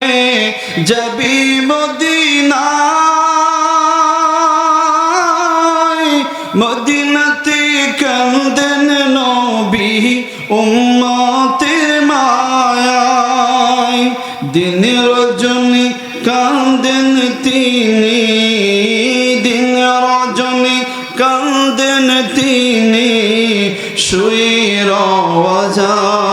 যাবি মদিনায়, মদিনাতে কান্দেন নবী উম্মতের মায়ায়, দিন রজনী কান্দেন তিনি, দিন রজনী কান্দেন তিনি, শুয়ে রওজায়।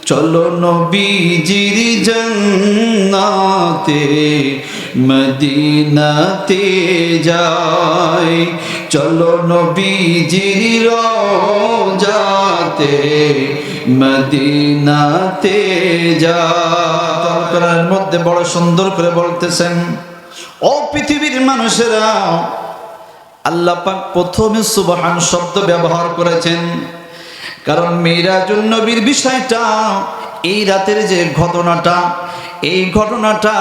চলো নবীজির জান্নাতে মদিনাতে যাই, চলো নবীজির রওজাতে মদিনাতে যাই। কোরআনের মধ্যে বড় সুন্দর করে বলতেছেন, ও পৃথিবীর মানুষেরা, আল্লাহ পাক প্রথমে সুবহান শব্দ ব্যবহার করেছেন, কারণ মিরাজুন নবীর বিষয়টা, এই রাতের যে ঘটনাটা, এই ঘটনাটা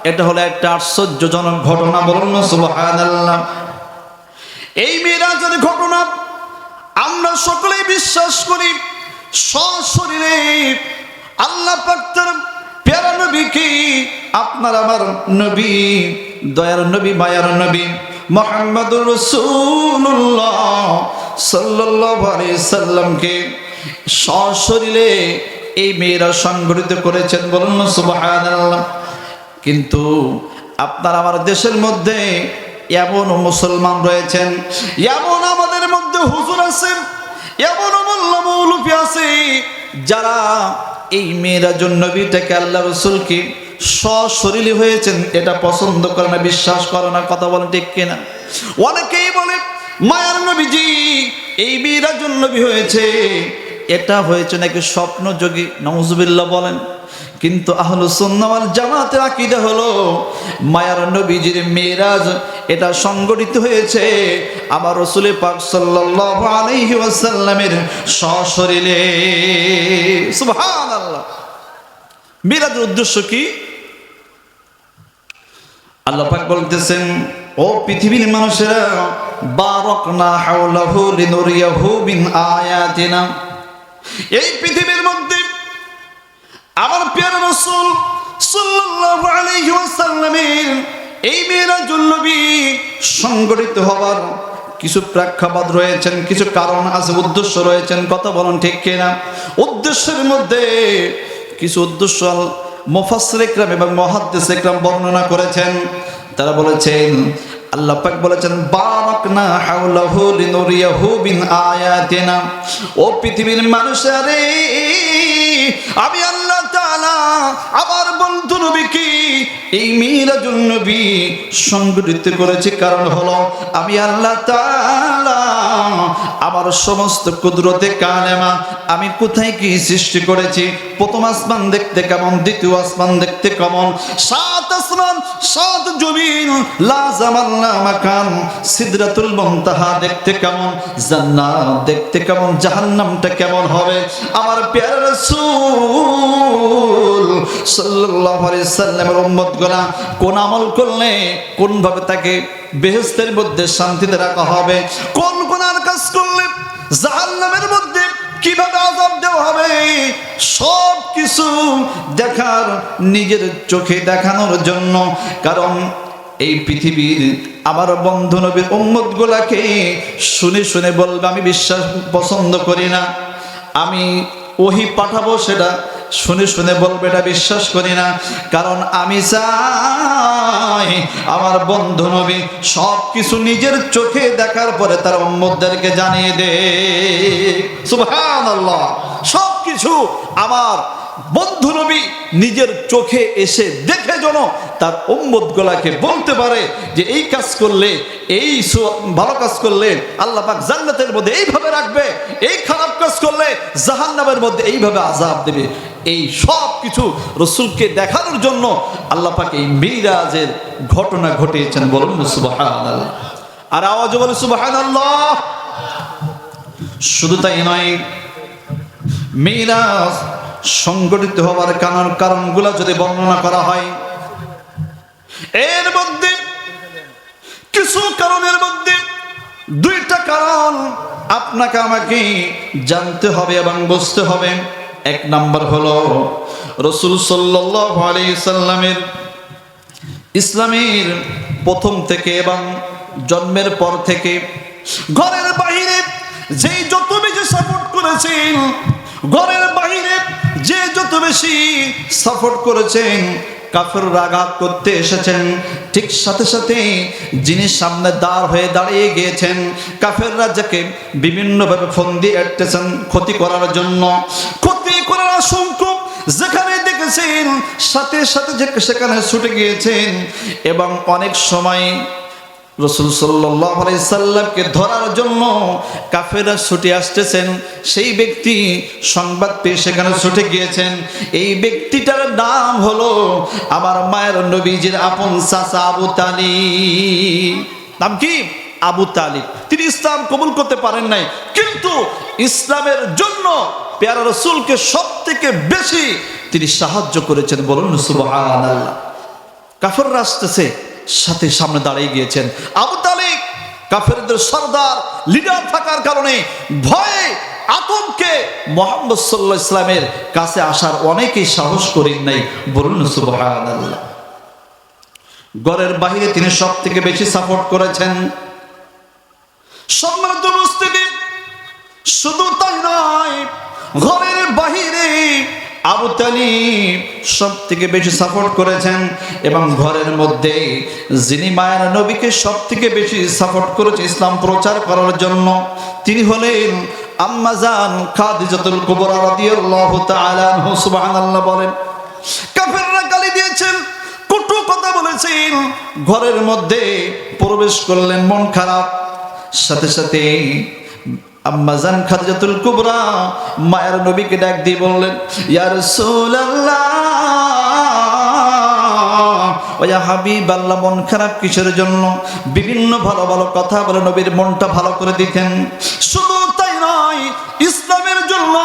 এটা হলো একটা আশ্চর্যজনক ঘটনা। বলুন না সুবহানাল্লাহ। এই মিরাজের ঘটনা আমরা সকলেই বিশ্বাস করি। সশরীরে আল্লাহ পাক তার প্যারা নবীকে, আপনার আমার নবী, দয়ার নবী, মায়ার নবী মুহাম্মদুর রাসূলুল্লাহ সাল্লাল্লাহু আলাইহি সাল্লামকে সশরীরে এই মেয়েরা সংগঠিত করেছেন। বলুন না সুবহানাল্লাহ। কিন্তু আপনার আমার দেশের মধ্যে এমন মুসলমান রয়েছেন, এমন আমাদের মধ্যে হুজুর আছেন, এমন মোল্লা মৌলভী আছে, যারা এই মিরাজুন নবীটাকে, আল্লাহ রাসূলকে সশরীরে হয়েছেন এটা পছন্দ করে না, বিশ্বাস করে না। কথা বলেন ঠিক কিনা? অনেকেই বলে মায়ার নবীজি এই মিরাজুন নবী হয়েছে, এটা হয়েছে নাকি স্বপ্নযোগী, নাউজুবিল্লাহ বলেন। কিন্তু আহলুস সুন্নাহ ওয়াল জামাতের আকীদা হলো মায়ার নবীজির মিরাজ এটা সংগঠিত হয়েছে আমার রাসূল পাক সাল্লাল্লাহু আলাইহি ওয়াসাল্লামের সশরীরে। সুবহানাল্লাহ। মিরাজের উদ্দেশ্য কি? আল্লাহ পাক বলতেছেন, ও পৃথিবীর মানুষেরা, বারাকনা হাওলাহু লিনুরিয়াহু মিন আয়াতিনা। এই পৃথিবীর মধ্যে আমার প্রিয় রাসূল সাল্লাল্লাহু আলাইহি ওয়াসাল্লামের এই মিরাজুন নবী সংগঠিত হওয়ার কিছু প্রেক্ষাপট রয়েছেন, কিছু কারণ আছে, উদ্দেশ্য রয়েছেন। কথা বলেন ঠিক কিনা? উদ্দেশ্যের মধ্যে কিছু উদ্দেশ্য মুফাসসির ইকরাম এবং মুহাদ্দিস ইকরাম বর্ণনা করেছেন। তারা বলেছেন, আল্লাহ পাক বলেছেন, বারাকনা হাওলাহু লিনুরিয়াহু মিন আয়াতিনা। ও পৃথিবীর মানুষেরা, আমি আল্লাহ তাআলা আমার বন্ধু নবীকে এই মিরাজুন নবী সংগঠিত করেছি, কারণ হলো আমি আল্লাহ তাআলা আমার সমস্ত কুদরতে কালেমা আমি কোথায় কি সৃষ্টি করেছি। প্রথম আসমান দেখতে কেমন, দ্বিতীয় আসমান দেখতে কেমন, সাত আসমান সাত জমিন, লা জামাল্লা মাকান, সিদরাতুল মুনতাহা দেখতে কেমন, জান্নাত দেখতে কেমন, জাহান্নামটা কেমন হবে। আমার প্যারা রাসূল সাল্লাল্লাহু আলাইহি সাল্লামের উম্মতগুলা কোন আমল করলে কোন ভাবে তাকে বেহেশতের মধ্যে শান্তিতে রাখা হবে, কোন গুনার কাজ করলে জাহান্নামের মধ্যে কিভাবে আযাব দেওয়া হবে, সব কিছু দেখার, নিজের চোখে দেখানোর জন্য। কারণ এই পৃথিবীর আমার বন্ধু নবীর উম্মতগুলাকে শুনে শুনে বলবে আমি বিশ্বাস পছন্দ করি না, আমি ওহী পাঠাবো সেটা শুনে শুনে বলবে এটা বিশ্বাস করি না। কারণ আমি চাই আমার বন্ধু নবী সব কিছু নিজের চোখে দেখার পরে তার উম্মতদেরকে জানিয়ে দে। সুবহানাল্লাহ। সব কিছু আমার বন্ধু নবী নিজের চোখে এসে দেখে যেন তার উম্মতগুলাকে বলতে পারে যে এই কাজ করলে, এই ভালো কাজ করলে আল্লাহ পাক জান্নাতের মধ্যে এইভাবে রাখবে, এই খারাপ কাজ করলে জাহান্নামের মধ্যে এইভাবে আযাব দেবে। এই সব কিছু রাসূলকে দেখানোর জন্য আল্লাহ পাক এই মিরাজের ঘটনা ঘটিয়েছেন। বলুন সুবহানাল্লাহ। আর আওয়াজে বলে সুবহানাল্লাহ। শুধু তাই নয়, মিরাজ সংগঠিত হওয়ার কারণগুলো যদি বর্ণনা করা হয়, এর মধ্যে কিছু কারণের মধ্যে দুইটা কারণ আপনাকে আমাকে জানতে হবে এবং বুঝতে হবে। এক নাম্বার হলো রাসূল সাল্লাল্লাহু আলাইহি সাল্লামের ইসলামের প্রথম থেকে এবং জন্মের পর থেকে ঘরের বাইরে যে যত বেশি সাপোর্ট করেছেন, ঘরের বাইরে যে যত বেশি সাপোর্ট করেছেন, কাফেররা আঘাত করতে এসেছেন, ঠিক সাথে সাথে যিনি সামনে দাঁড় হয়ে দাঁড়িয়ে গিয়েছেন, কাফেররা যাকে বিভিন্নভাবে ফন্দি আটতেছেন ক্ষতি করার জন্য, ক্ষতি করার আশঙ্কা যেখানে দেখেছেন সাথে সাথে সেখানে ছুটে গিয়েছেন। এবং অনেক সময় রাসূল সাল্লাল্লাহু আলাইহি সাল্লামকে ধরার জন্য কাফেররা ছুটে আসতেছেন, সেই ব্যক্তি সংবাদ পেয়ে সেখানে ছুটে গিয়েছেন। এই ব্যক্তিটার নাম হলো আমার মায়ের নবীজির আপন চাচা আবু তালিব। নাম কি? আবু তালিব। তিনি ইসলাম কবুল করতে পারেন নাই, কিন্তু ইসলামের জন্য পেয়ারা রাসূলকে সবথেকে বেশি তিনি সাহায্য করেছেন। বলুন সুবহানাল্লাহ। কাফেররা আসতেছে, সাথে সামনে দাঁড়িয়ে গিয়েছেন আবু তালিব। কাফেরদের সরদার লিডার থাকার কারণে ভয়ে আতঙ্কে মুহাম্মদ সাল্লাল্লাহু আলাইহি ওয়াসাল্লামের কাছে আসার অনেকেই সাহস করেন নাই। বলুন সুবহানাল্লাহ। ঘরের বাইরে তিনি সবথেকে বেশি সাপোর্ট করেছেন। সম্মানিত উপস্থিতি, শুধু তাই নয়, ঘরের বাইরে আবু তালিব সবথেকে বেশি সাপোর্ট করেছেন। এবং ঘরের মধ্যে যিনি মায়ের নবীকে সবথেকে বেশি সাপোর্ট করেছে ইসলাম প্রচার করার জন্য, তিনি হলেন আম্মা জান খাদিজাতুল কুবরা রাদিয়াল্লাহু তাআলা আনহা। সুবহানাল্লাহ বলেন। কাফেররা গালি দিয়েছেন, কটু কথা বলেছেন, ঘরের মধ্যে প্রবেশ করলেন মন খারাপ। সাথে সাথে আম্মা জান খাদিজাতুল কুবরা মায়ের নবীকে ডাক দিয়ে বললেন, ইয়া রাসূলুল্লাহ, ও ইয়া হাবিবাল্লাহ, মন খারাপ কিসের জন্য? বিভিন্ন ভালো ভালো কথা বলে নবীর মনটা ভালো করে দিতেন। শুধু তাই নয়, ইসলামের জন্য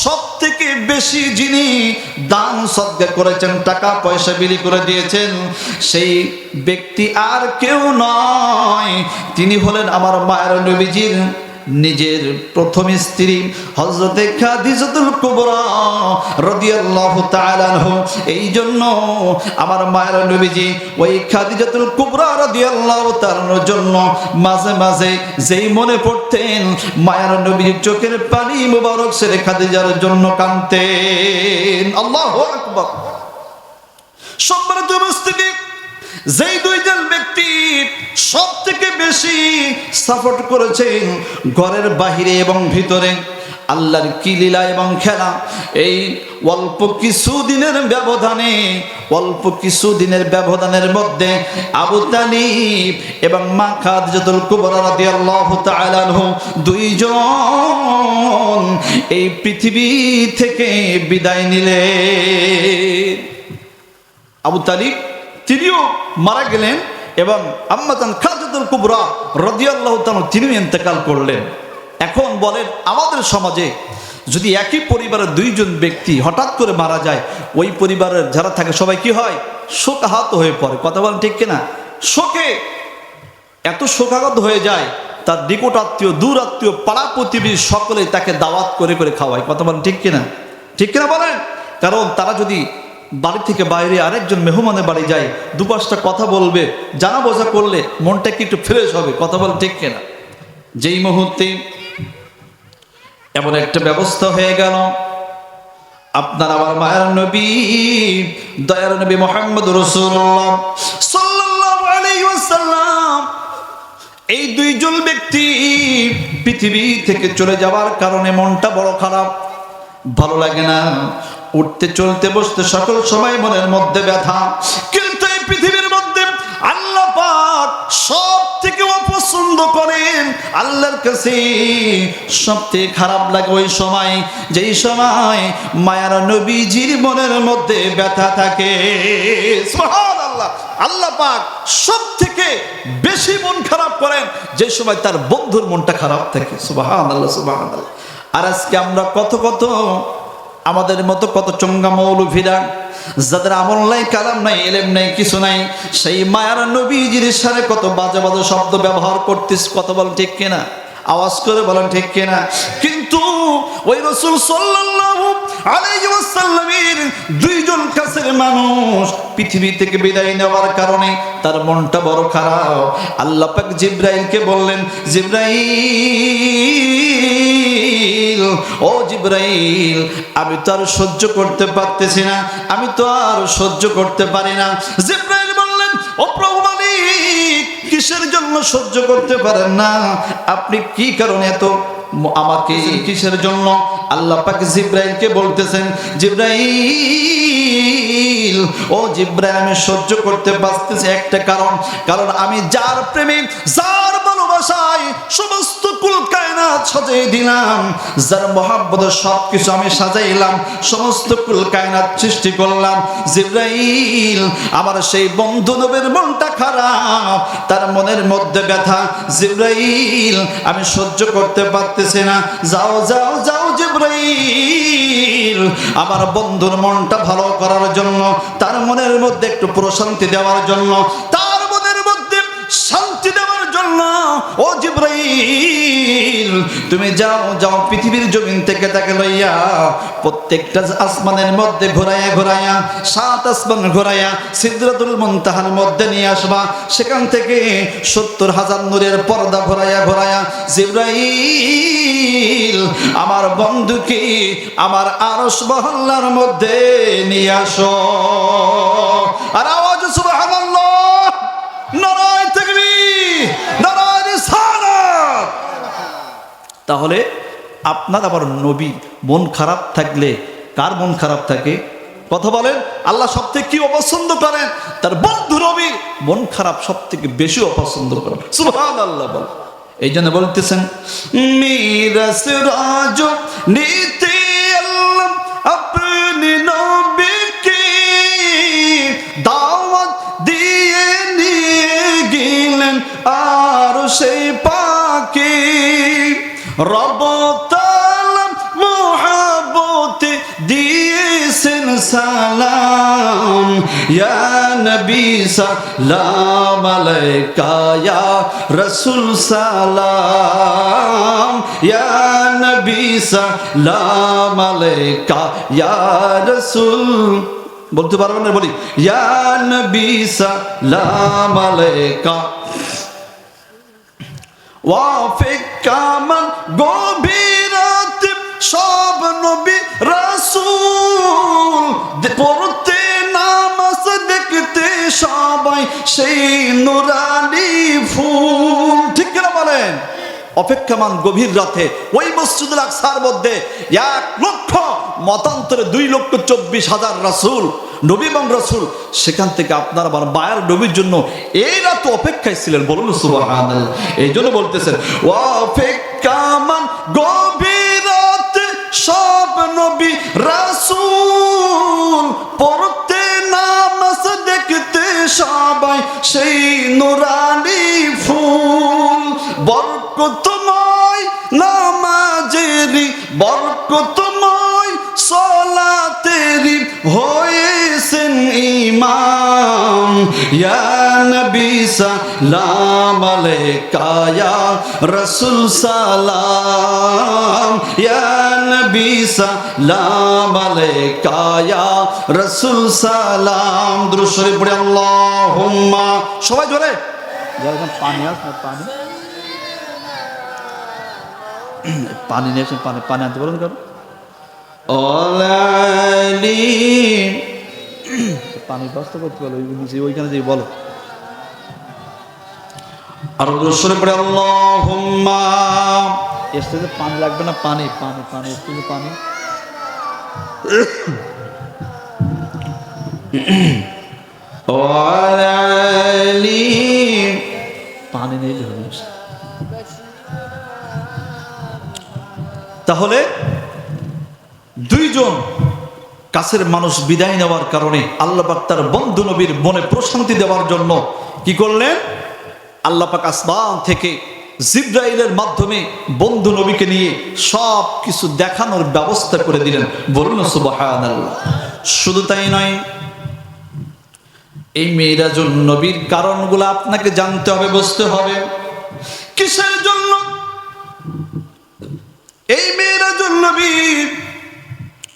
সবথেকে বেশি যিনি দান সদকা করেছেন, টাকা পয়সা বিলি করে দিয়েছেন, সেই ব্যক্তি আর কেউ নয়, তিনি হলেন আমার মায়ের নবীজির নিজের প্রথম স্ত্রী হযরতে খাদিজাতুল কুবরা রাদিয়াল্লাহু তাআলা আনহা। এই জন্য আমার মায়ের নবীজি ওই খাদিজাতুল কুবরা রাদিয়াল্লাহু তাআলার জন্য মাঝে মাঝে যেই মনে পড়তেন, মায়ের নবীর চোখের পানি মুবারক ছেড়ে খাদিজার জন্য কাঁদতেন। আল্লাহু আকবার। সম্মানিত উপস্থিতি, যেই দুইজন ব্যক্তি সব থেকে বেশি সাপোর্ট করেছেন ঘরের বাহিরে এবং ভিতরে, আল্লাহর কি লীলা এবং খেলা। এই অল্প কিছু দিনের ব্যবধানের মধ্যে আবু তালিব এবং মা খাদিজাতুল কুবরা রাদিয়াল্লাহু তাআলা আনহা দুইজন এই পৃথিবী থেকে বিদায় নিলেন। আবু তালিব তিনিও মারা গেলেন এবং আম্মা জান খাদিজাতুল কুবরা রাদিয়াল্লাহু তাআলা তিনিও ইন্তেকাল করলেন। এখন বলেন, আমাদের সমাজে যদি একই পরিবারের দুইজন ব্যক্তি হঠাৎ করে মারা যায়, ওই পরিবারের যারা থাকে সবাই কি হয়? শোকাহত হয়ে পড়ে। কথা বলেন ঠিক কিনা? শোকে এত শোকাহত হয়ে যায়, তার নিকট আত্মীয়, দূর আত্মীয়, পাড়া প্রতিবেশী সকলে তাকে দাওয়াত করে করে খাওয়ায়। কথা বলেন ঠিক কিনা? ঠিক কিনা বলেন? কারণ তারা যদি বাড়ি থেকে বাইরে আরেকজন মেহমানের বাড়ি যায়, দু পাঁচটা কথা বলবে, জানা বোঝা করলে মনটা কি একটু ফ্রেশ হবে। কথা বলেন ঠিক কিনা? যেই মুহূর্তে এমন একটা ব্যবস্থা হয়ে গেল, আপনার আমার মায়ের নবী, দয়ার নবী মুহাম্মদ রাসূলুল্লাহ সাল্লাল্লাহু আলাইহি ওয়াসাল্লাম, এই দুইজন ব্যক্তি পৃথিবী থেকে চলে যাওয়ার কারণে মনটা বড় খারাপ, ভালো লাগে না। উঠতে চলতে বসতে সকল সময় মনের মধ্যে ব্যথা। কিন্তু এই পৃথিবীর মধ্যে আল্লাহ পাক সব থেকে অপছন্দ করেন, আল্লাহর কাছে সবথেকে খারাপ লাগে ওই সময়, যেই সময় মায়ার নবীজির মনের মধ্যে ব্যথা থাকে। সুবহানাল্লাহ। আল্লাহ পাক সব থেকে বেশি মন খারাপ করেন যে সময় তার বন্ধুর মনটা খারাপ থাকে। সুবহানাল্লাহ, সুবহানাল্লাহ। আর আজকে আমরা কত আমাদের মতো কত চঙ্গা মৌলভীরা, যাদের আমল নাই, কালাম নাই, ইলম নাই, কিছু নাই, সেই মায়ার নবীজির সাথে কত বাজে বাজে শব্দ ব্যবহার করতিস। কত বলেন ঠিক কিনা? আওয়াজ করে বলেন ঠিক কিনা? কিন্তু ওই রাসূল সাল্লাল্লাহু আলাইহি ওয়াসাল্লামের দুইজন কাছের মানুষ পৃথিবী থেকে বিদায় নেওয়ার কারণে তার মনটা বড় খারাপ। আল্লাহ পাক জিবরাইলকে বললেন, জিবরাইল, ও জিবরাইল, আমি তো আর সহ্য করতে পারতেছি না, আমি তো আর সহ্য করতে পারি না। জিবরাইল বললেন, ও প্রভু মালিক, কিসের জন্য সহ্য করতে পারেন না? আপনি কি কারণে এত আমাকে কিসের জন্য? আল্লাহ পাক জিবরাইলকে বলতেছেন, জিবরাইল, ও জিবরাইল, আমি সহ্য করতে পারতেছি একটা কারণ আমি যার প্রেমে, যার ভালোবাসায় সমস্ত কুল কায়নাত সাজিয়ে দিলাম, যার মহব্বতে সবকিছু আমি সাজাইলাম, সমস্ত কুল কায়নাত সৃষ্টি করলাম। জিবরাইল, আমার সেই বন্ধু নবীর মনটা খারাপ, তার মনের মধ্যে ব্যথা। জিবরাইল, আমি সহ্য করতে পারতেছি না, যাও যাও যাও জিবরাইল, আমার বন্ধুর মনটা ভালো করার জন্য, তার মনের মধ্যে একটু প্রশান্তি দেওয়ার জন্য, তার মনের মধ্যে শান্তি দেওয়ার জন্য, ও জিবরাইল, তুমি যাও যাও পৃথিবীর জমিন থেকে তাকে লইয়া প্রত্যেকটা আসমানের মধ্যে ঘোরাইয়া ঘোরাইয়া, 7 আসমান ঘোরাইয়া সিদরাতুল মুনতাহার মধ্যে নিয়ে আসবা। সেখান থেকে 70,000 নূরের পর্দা ঘোরাইয়া ঘোরাইয়া, জিবরাইল, আমার বন্ধুকে আমার আরশ মহল্লার মধ্যে নিয়ে আসো। আর আওয়াজ সুবহানাল্লাহ, নারায়ে তাকবীর, নারায়ে রিসালাত। তাহলে আপনার আবার নবী মন খারাপ থাকলে কার মন খারাপ থাকে? কথা বলেন। আল্লাহ সবথেকে কি অপছন্দ করেন? তার বন্ধু নবীর মন খারাপ সবথেকে বেশি অপছন্দ করেন। সুবহানাল্লাহ বল। এই জন্য বলতেছেন, মেরা সিরাজ নীতি আল্লাহ আপনি নবীকে দাওয়াত দিয়ে নিয়ে গেলেন আর সেই পাকে, রব তাআলা মুহাব্বতে দিয়েছেন সালাম, ইয়া নবী সালাম আলাইকা, ইয়া রাসূল সালাম, ইয়া নবী সালাম আলাইকা, ইয়া রাসূল। বলতে পারবেন না? বলি, ইয়া নবী সালাম আলাইকা। ওয়াফিক কামান গভীরাত সব নবী রাসূল, পড়তে নামাজ দেখতে সবাই সেই নুরানি ফুল। ঠিক কিনা বলেন? অপেক্ষামান গভীর রাতে ওই মসজিদুল আকসার মধ্যে 1 লক্ষ মতান্তরে 2,24,000 রাসূল, নবী এবং রাসূল, সেখান থেকে আপনার আমার মায়ের নবীর জন্য এই রাত অপেক্ষায় ছিলেন। বলুন সুবহানাল্লাহ। এই জন্য বলতেছেন, অপেক্ষামান গভীর রাতে সব নবী রাসূল, পড়তে নামাজ দেখতে সবাই সেই নুরানি ফুল, বরকতময় নামাজেরি বরকতময় সালাতেরি হয়েছেন ইমাম, ইয়া নবী সালাম আলাইকা, ইয়া রাসূল সালাম, ইয়া নবী সালাম আলাইকা, ইয়া রাসূল সালাম। দুরূদ শরীফ পড়ে আল্লাহুম্মা। সবাই জোরে, যারা পানি আসবে, পানি পানি নিয়ে আসেন, পানি পানি আনতে বলুন। কারণ পানি ব্যবস্থা করতে বলো, ওইখানে যে বলো। আর দূরে পড়ে আল্লাহুম্মা। এসে যে পানি লাগবে না, পানি পানি পানি তুমি পানি পানি নেই। তাহলে দুইজন কাছের মানুষ বিদায় নেওয়ার কারণে আল্লাহ পাক তার বন্ধু নবীর মনে প্রশান্তি দেওয়ার জন্য কি করলেন? আল্লাহ পাক আসমান থেকে জিবরাইলের মাধ্যমে বন্ধু নবীকে নিয়ে সব কিছু দেখানোর ব্যবস্থা করে দিলেন। বলুন সুবহানাল্লাহ। শুধু তাই নয়, এই মিরাজুন নবীর কারণগুলো আপনাকে জানতে হবে, বুঝতে হবে। কিসের জন্য এই মিরাজুন নবী?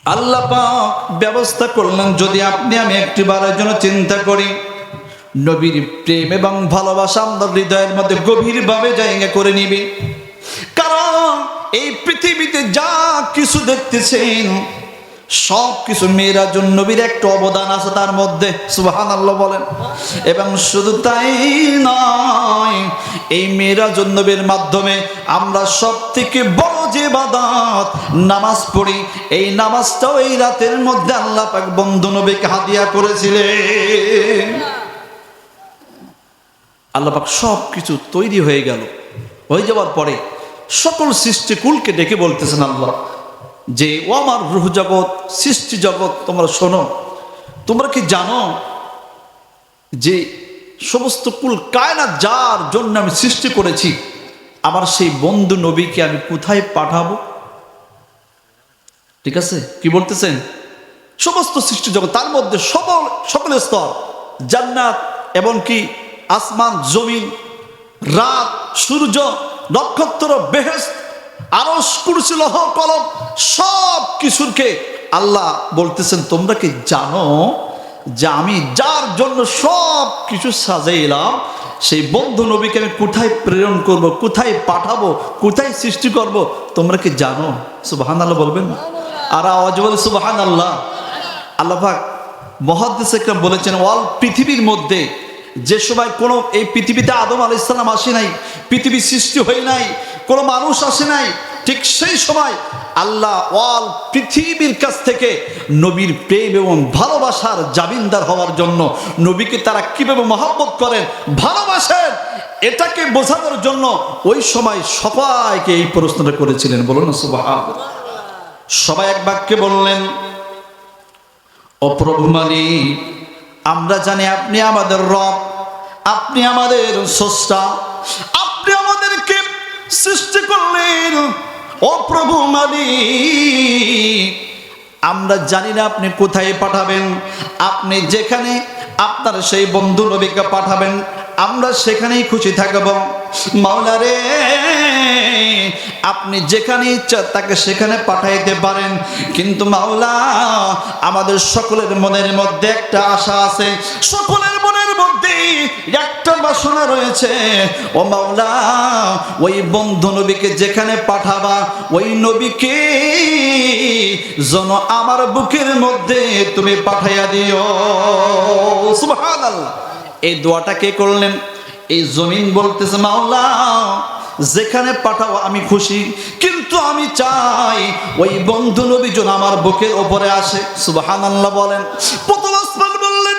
আল্লাহ পাক ব্যবস্থা করলেন, যদি আপনি আমি একটিবারের জন্য চিন্তা করি, নবীর প্রেম এবং ভালোবাসা আমাদের হৃদয়ের মধ্যে গভীরভাবে জায়গা করে নিবে। কারণ এই পৃথিবীতে যা কিছু দেখতেছেন সব কিছু মেরাজুন নবীর একটা অবদান আছে তার মধ্যে, সুবহানাল্লাহ বলেন। এবং শুধু তাই নয়, এই মেরাজুন নবীর মাধ্যমে আমরা সব থেকে বড় যে ইবাদত নামাজ পড়ি, এই নামাজটাও এই রাতের মধ্যে আল্লাহ পাক বন্ধু নবীকে হাদিয়া করেছিলেন। আল্লাহ পাক সব কিছু তৈরি হয়ে গেল, হয়ে যাওয়ার পরে সকল সৃষ্টিকুলকে ডেকে বলতেছেন আল্লাহ যে, ও আমার রূহ জগৎ, সৃষ্টি জগৎ, তোমরা শোনো, তোমরা কি জানো যে সমস্ত কুল কায়নাত যার জন্য আমি সৃষ্টি করেছি, আমার সেই বন্ধু নবীকে আমি কোথায় পাঠাবো? ঠিক আছে, কি বলতেছেন? সমস্ত সৃষ্টি জগৎ, তার মধ্যে সকল স্তর, জান্নাত এবং কি আসমান জমিন, রাত সূর্য নক্ষত্র বেহেশত আরশ কুরসি লৌহ কলম সব কিছুকে আল্লাহ বলতেছেন, তোমরা কি জানো যে আমি যার জন্য সব কিছু সাজাইলাম, সেই বন্ধু নবীকে আমি কোথায় প্রেরণ করব, কোথায় পাঠাবো, কোথায় সৃষ্টি করব, তোমরা কি জানো? সুবহানাল্লাহ বলবেন আর আওয়াজ বলে সুবহানাল্লাহ। আল্লাহ পাক মুহাদ্দিস একরাম বলেছেন, অল পৃথিবীর মধ্যে যে সময় কোনো এই পৃথিবীতে আদম আলাইহিস সালাম আসে নাই, পৃথিবী সৃষ্টি হয় নাই, কোনো মানুষ আসে নাই, ঠিক সেই সময় আল্লাহ অল পৃথিবীর কাছ থেকে নবীর প্রেম এবং ভালোবাসার জামিনদার হওয়ার জন্য নবীকে তারা কিভাবে মহব্বত করেন, ভালোবাসেন, এটাকে বোঝানোর জন্য ওই সময় সবাইকে এই প্রশ্নটা করেছিলেন। বলুন না সুবহানাল্লাহ। সবাই এক বাক্যে বললেন, ও প্রভু মালিক, আমরা জানি আপনি আমাদের রব, আপনি আমাদের স্রষ্টা, আপনি আমাদেরকে সৃষ্টি করলেন। ও প্রভু মালিক, আমরা জানি না আপনি কোথায় পাঠাবেন, আপনি যেখানে আপনার সেই বন্ধু নবীকে পাঠাবেন আমরা সেখানেই খুশি থাকব। মাওলা রে, আপনি যেখানে ইচ্ছা তাকে সেখানে পাঠাইতে পারেন, কিন্তু মাওলা আমাদের সকলের মনের মধ্যে একটা আশা আছে, সকলের মনের মধ্যে একটা বাসনা রয়েছে। ও মাওলা, ওই বন্ধু নবীকে যেখানে পাঠাবা ওই নবীকে যেন আমার বুকের মধ্যে তুমি পাঠাইয়া দিও। সুবহানাল্লাহ। এই দোয়াটা কে করলেন? এই জমিন বলতেছে, মাওলা যেখানে পাঠাও আমি খুশি, কিন্তু আমি চাই ওই বন্ধু নবী যেন আমার বুকের উপরে আসে। সুবহানাল্লাহ বলেন। প্রথম আসমান বললেন,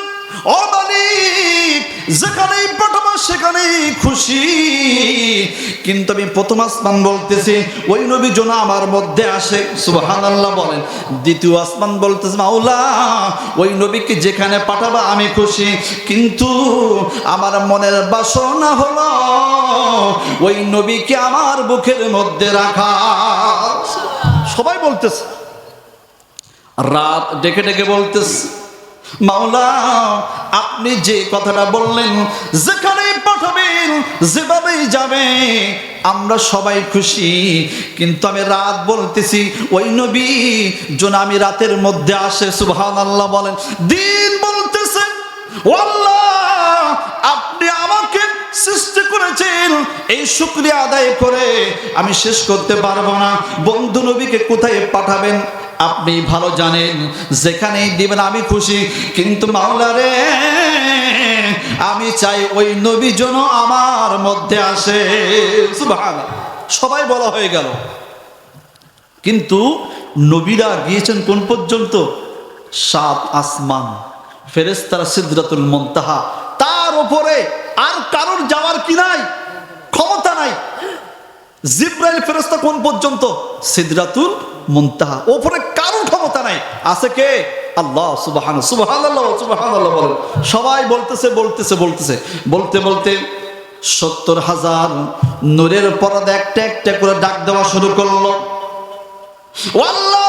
ও মালিক যেখানেই পাঠাবো সেখানেই খুশি, কিন্তু আমি প্রথম আসমান বলতেছি ওই নবী যেন আমার মধ্যে আসে। সুবহানাল্লাহ বলেন। দ্বিতীয় আসমান বলতেছে, মাওলা ওই নবীকে যেখানে পাঠাবো আমি খুশি, কিন্তু আমার মনের বাসনা হলো ওই নবীকে আমার বুকের মধ্যে রাখা। সবাই বলতেছে, রাত ডেকে ডেকে বলতেছে, মাওলা আপনি যে কথাটা বললেন যেখানেই পাঠাবেন যেভাবেই যাবে আমরা সবাই খুশি, কিন্তু আমি রাত বলতেছি ওই নবী যেন আমি রাতের মধ্যে আসে। সুবহানাল্লাহ বলেন। দিন বলতেছেন, ও আল্লাহ আপনি আমাকে সৃষ্টি করেছেন, এই শুকরিয়া আদায় করে আমি শেষ করতে পারবো না। বন্ধু নবীকে কোথায় পাঠাবেন আপনি ভালো জানেন, যেখানেই দিবেন আমি খুশি, কিন্তু মাওলা রে আমি চাই ওই নবী যেন আমার মধ্যে আসে। সুবহানাল্লাহ। সবাই বলা হয়ে গেল, কিন্তু নবীরা গিয়েছেন কোন পর্যন্ত? 7 আসমান, ফেরেশতারা সিদরাতুল মুনতাহা, তার উপরে আর কারোর যাওয়ার কি নাই, ক্ষমতা নাই। জিবরাইল ফেরেশতা কোন পর্যন্ত? সিদরাতুল মুনতাহা, উপরে কারোর ক্ষমতা নাই। আছে কে? আল্লাহ। সুবহানাল্লাহ, সুবহানাল্লাহ, সুবহানাল্লাহ বলেন। সবাই বলতেছে বলতেছে বলতেছে, বলতে বলতে 70,000 নূরের পর্দা একটা একটা করে ডাক দেওয়া শুরু করলো। ও আল্লাহ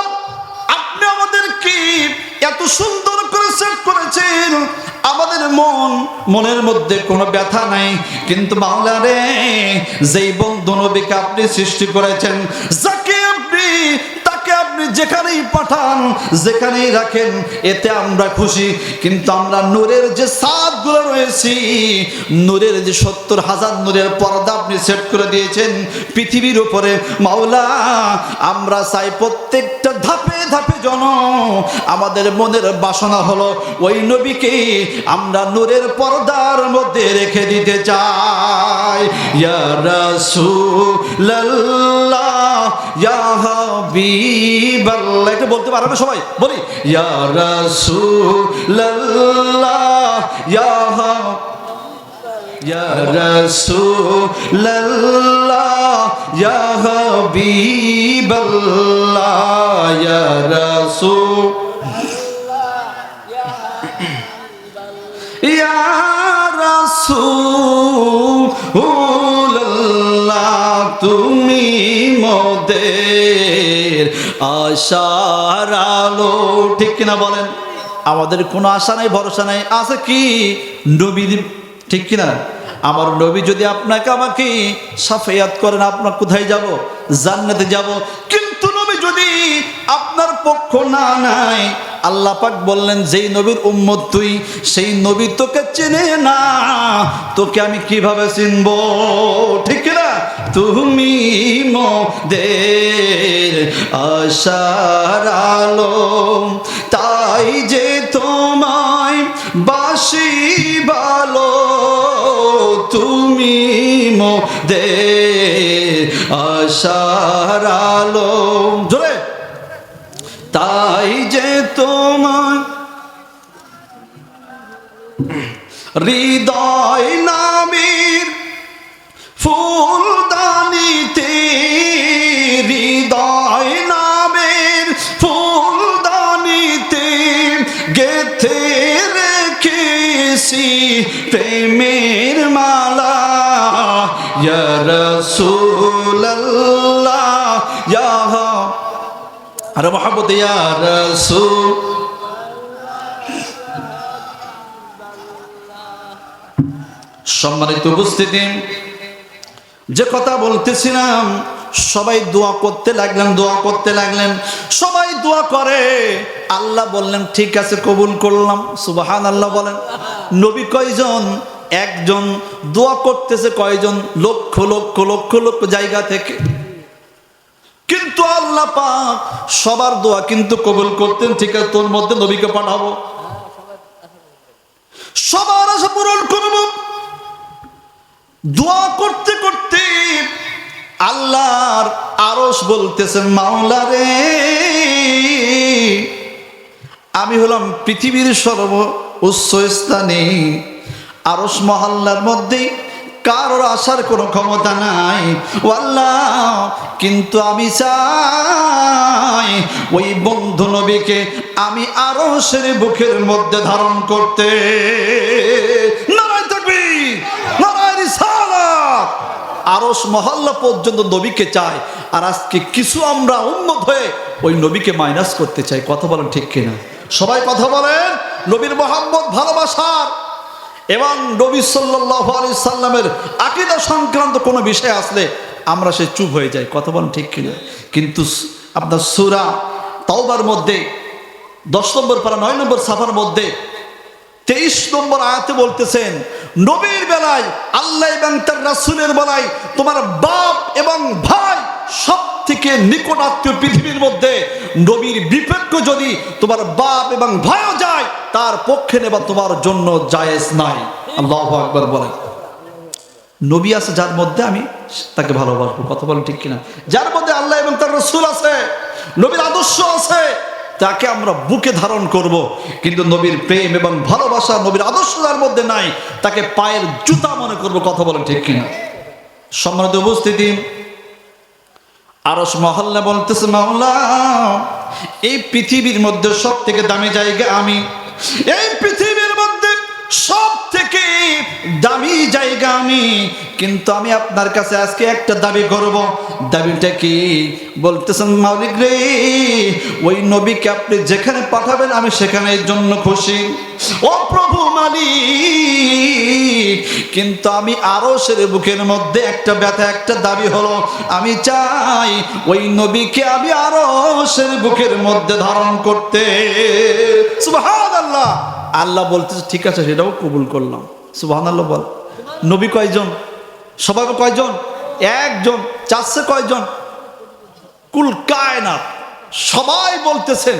আপনি আমাদেরকে এত সুন্দর করে সেট করেছেন, আমাদের মনের মধ্যে কোনো ব্যথা নাই, কিন্তু মাওলা রে যেই বন্ধু নবীকে আপনি সৃষ্টি করেছেন, যাকে আপনি আপনি যেখানেই পাঠান, যেখানেই রাখেন, এতে আমরা খুশি। কিন্তু আমরা নূরের যে ছাদগুলো রয়েছি, নূরের যে 70,000 নূরের পর্দা আপনি সেট করে দিয়েছেন পৃথিবীর উপরে, মাওলা আমরা চাই প্রত্যেকটা ধাপে ধাপে যেন আমাদের মনের বাসনা হলো ওই নবীকে আমরা নূরের পর্দার মধ্যে রেখে দিতে চাই। ইয়া রাসূলুল্লাহ ইয়া হাবিবাল্লাহ, এটা বলতে পারো না সবাই? বলি ইয়া রাসূলুল্লাহ ইয়া রাসূলুল্লাহ ইয়া হাবিবাল্লাহ ইয়া রাসূল ইয়া রাসূলুল্লাহ, তুমি মোদের আশার আলো। ঠিক কিনা বলেন? আমাদের কোনো আশা নাই, ভরসা নাই, আছে কি নবীর, ঠিক কিনা? আমার নবী যদি আপনাকে আমাকে সাফায়াত করেন, আপনার কোথায় যাব? জান্নাতে যাব। কিন্তু নবী যদি আপনার পক্ষ না নাই, আল্লাহ পাক বললেন যেই নবীর উম্মত তুই, সেই নবী তোকে চেনে না, তোকে আমি কিভাবে চিনব? ঠিক না? তুমি মোদের আশার আলো, তাই যে তোমায় বাসি ভালো, তুমি মোদের আশার আলো। জোরে, তাই যে তোমার হৃদয় নামের ফুলদানিতে, হৃদয় নামের ফুলদানিতে গেথে রেখেছি প্রেমের মালা। ইয়া রাসূলুল্লাহ ইয়া আরে মোহাম্মদ ইয়া রাসূল। সম্মানিত উপস্থিতি, যে কথা বলতেছিলাম, সবাই দোয়া করতে লাগলেন, দোয়া করতে লাগলেন, সবাই দোয়া করে। আল্লাহ বললেন ঠিক আছে, কবুল করলাম। সুবহানাল্লাহ বলেন। নবী কয়জন? একজন। দোয়া করতেছে কয়জন? লক্ষ লক্ষ লক্ষ লক্ষ জায়গা থেকে। কিন্তু আল্লাহ পাক সবার দোয়া কিন্তু কবুল করতেন। ঠিক আছে, তোর মধ্যে নবীকে পাঠাবো, সবার আশা পূরণ করব। দোয়া করতে করতে আল্লাহর আরশ বলতেছেন, মাওলা রে, আমি হলাম পৃথিবীর সর্ব উচ্চ স্থানে, আরশ মহল্লার মধ্যে কারোর আসার কোনো ক্ষমতা নাই ও আল্লাহ, কিন্তু আমি চাই ওই বন্ধু নবীকে আমি আরশের বুকের মধ্যে ধারণ করতে। নারায়ে তাকবীর, নারায়ে রিসালাত। আরশ মহল্লা পর্যন্ত নবীকে চাই, আর আজকে কিছু আমরা উম্মত হয়ে ওই নবীকে মাইনাস করতে চাই। কথা বলেন ঠিক কিনা? সবাই কথা বলেন। নবীর মহব্বত, ভালোবাসার এবং নবী সাল্লাল্লাহু আলাইহি সাল্লামের আকীদা সংক্রান্ত কোনো বিষয় আসলে আমরা সে চুপ হয়ে যাই। কথা বলেন ঠিক কিনা? কিন্তু আপনার সূরা তাওবার মধ্যে 10 নম্বর পারা 9 নম্বর সাফার মধ্যে 23 নম্বর আয়াতে বলতেছেন, নবীর বেলায় আল্লাহ এবং তার রাসূলের বেলায় তোমার বাপ এবং ভাই সব থেকে নিকট আত্মীয় পৃথিবীর মধ্যে, নবীর বিপক্ষ যদি তোমার বাপ এবং ভাইও যায়, তার পক্ষে নেবা তোমার জন্য জায়েজ নাই। আল্লাহু আকবার বলেন। নবী আছে যার মধ্যে আমি তাকে ভালোবাসবো। কথা বলেন ঠিক কিনা? যার মধ্যে আল্লাহ এবং তার রাসূল আছে, নবীর আদর্শ আছে, তাকে আমরা বুকে ধারণ করব। কিন্তু নবীর প্রেম এবং ভালোবাসা, নবীর আদর্শ যার মধ্যে নাই, তাকে পায়ের জুতা মনে করব। কথা বলেন ঠিক কিনা? সম্মানিত উপস্থিতি, আরশ মহল্লা বলতেছে, মাওলা, এই পৃথিবীর মধ্যে সব থেকে দামি জায়গা আমি, এই পৃথিবীর মধ্যে সব থেকে দামি জায়গা আমি, কিন্তু আমি আপনার কাছে আজকে একটা দাবি করব। দাবিটা কি? বলতেছেন, মালিক রে, ওই নবীকে আপনি যেখানে পাঠাবেন আমি সেখানের জন্য খুশি। ও প্রভু মালিক, কিন্তু আমি আরশের বুকের মধ্যে একটা ব্যথা, একটা দাবি হলো, আমি চাই ওই নবীকে আমি আরশের বুকের মধ্যে ধারণ করতে। সুবহানাল্লাহ। আল্লাহ বলতেছে ঠিক আছে, সেটাও কবুল করলাম। সুবহানাল্লাহ বল। নবী কয়জন? সবাই কয়জন? একজন। চাচ্ছে কয়জন? কুল কায়নাত সবাই বলতেছেন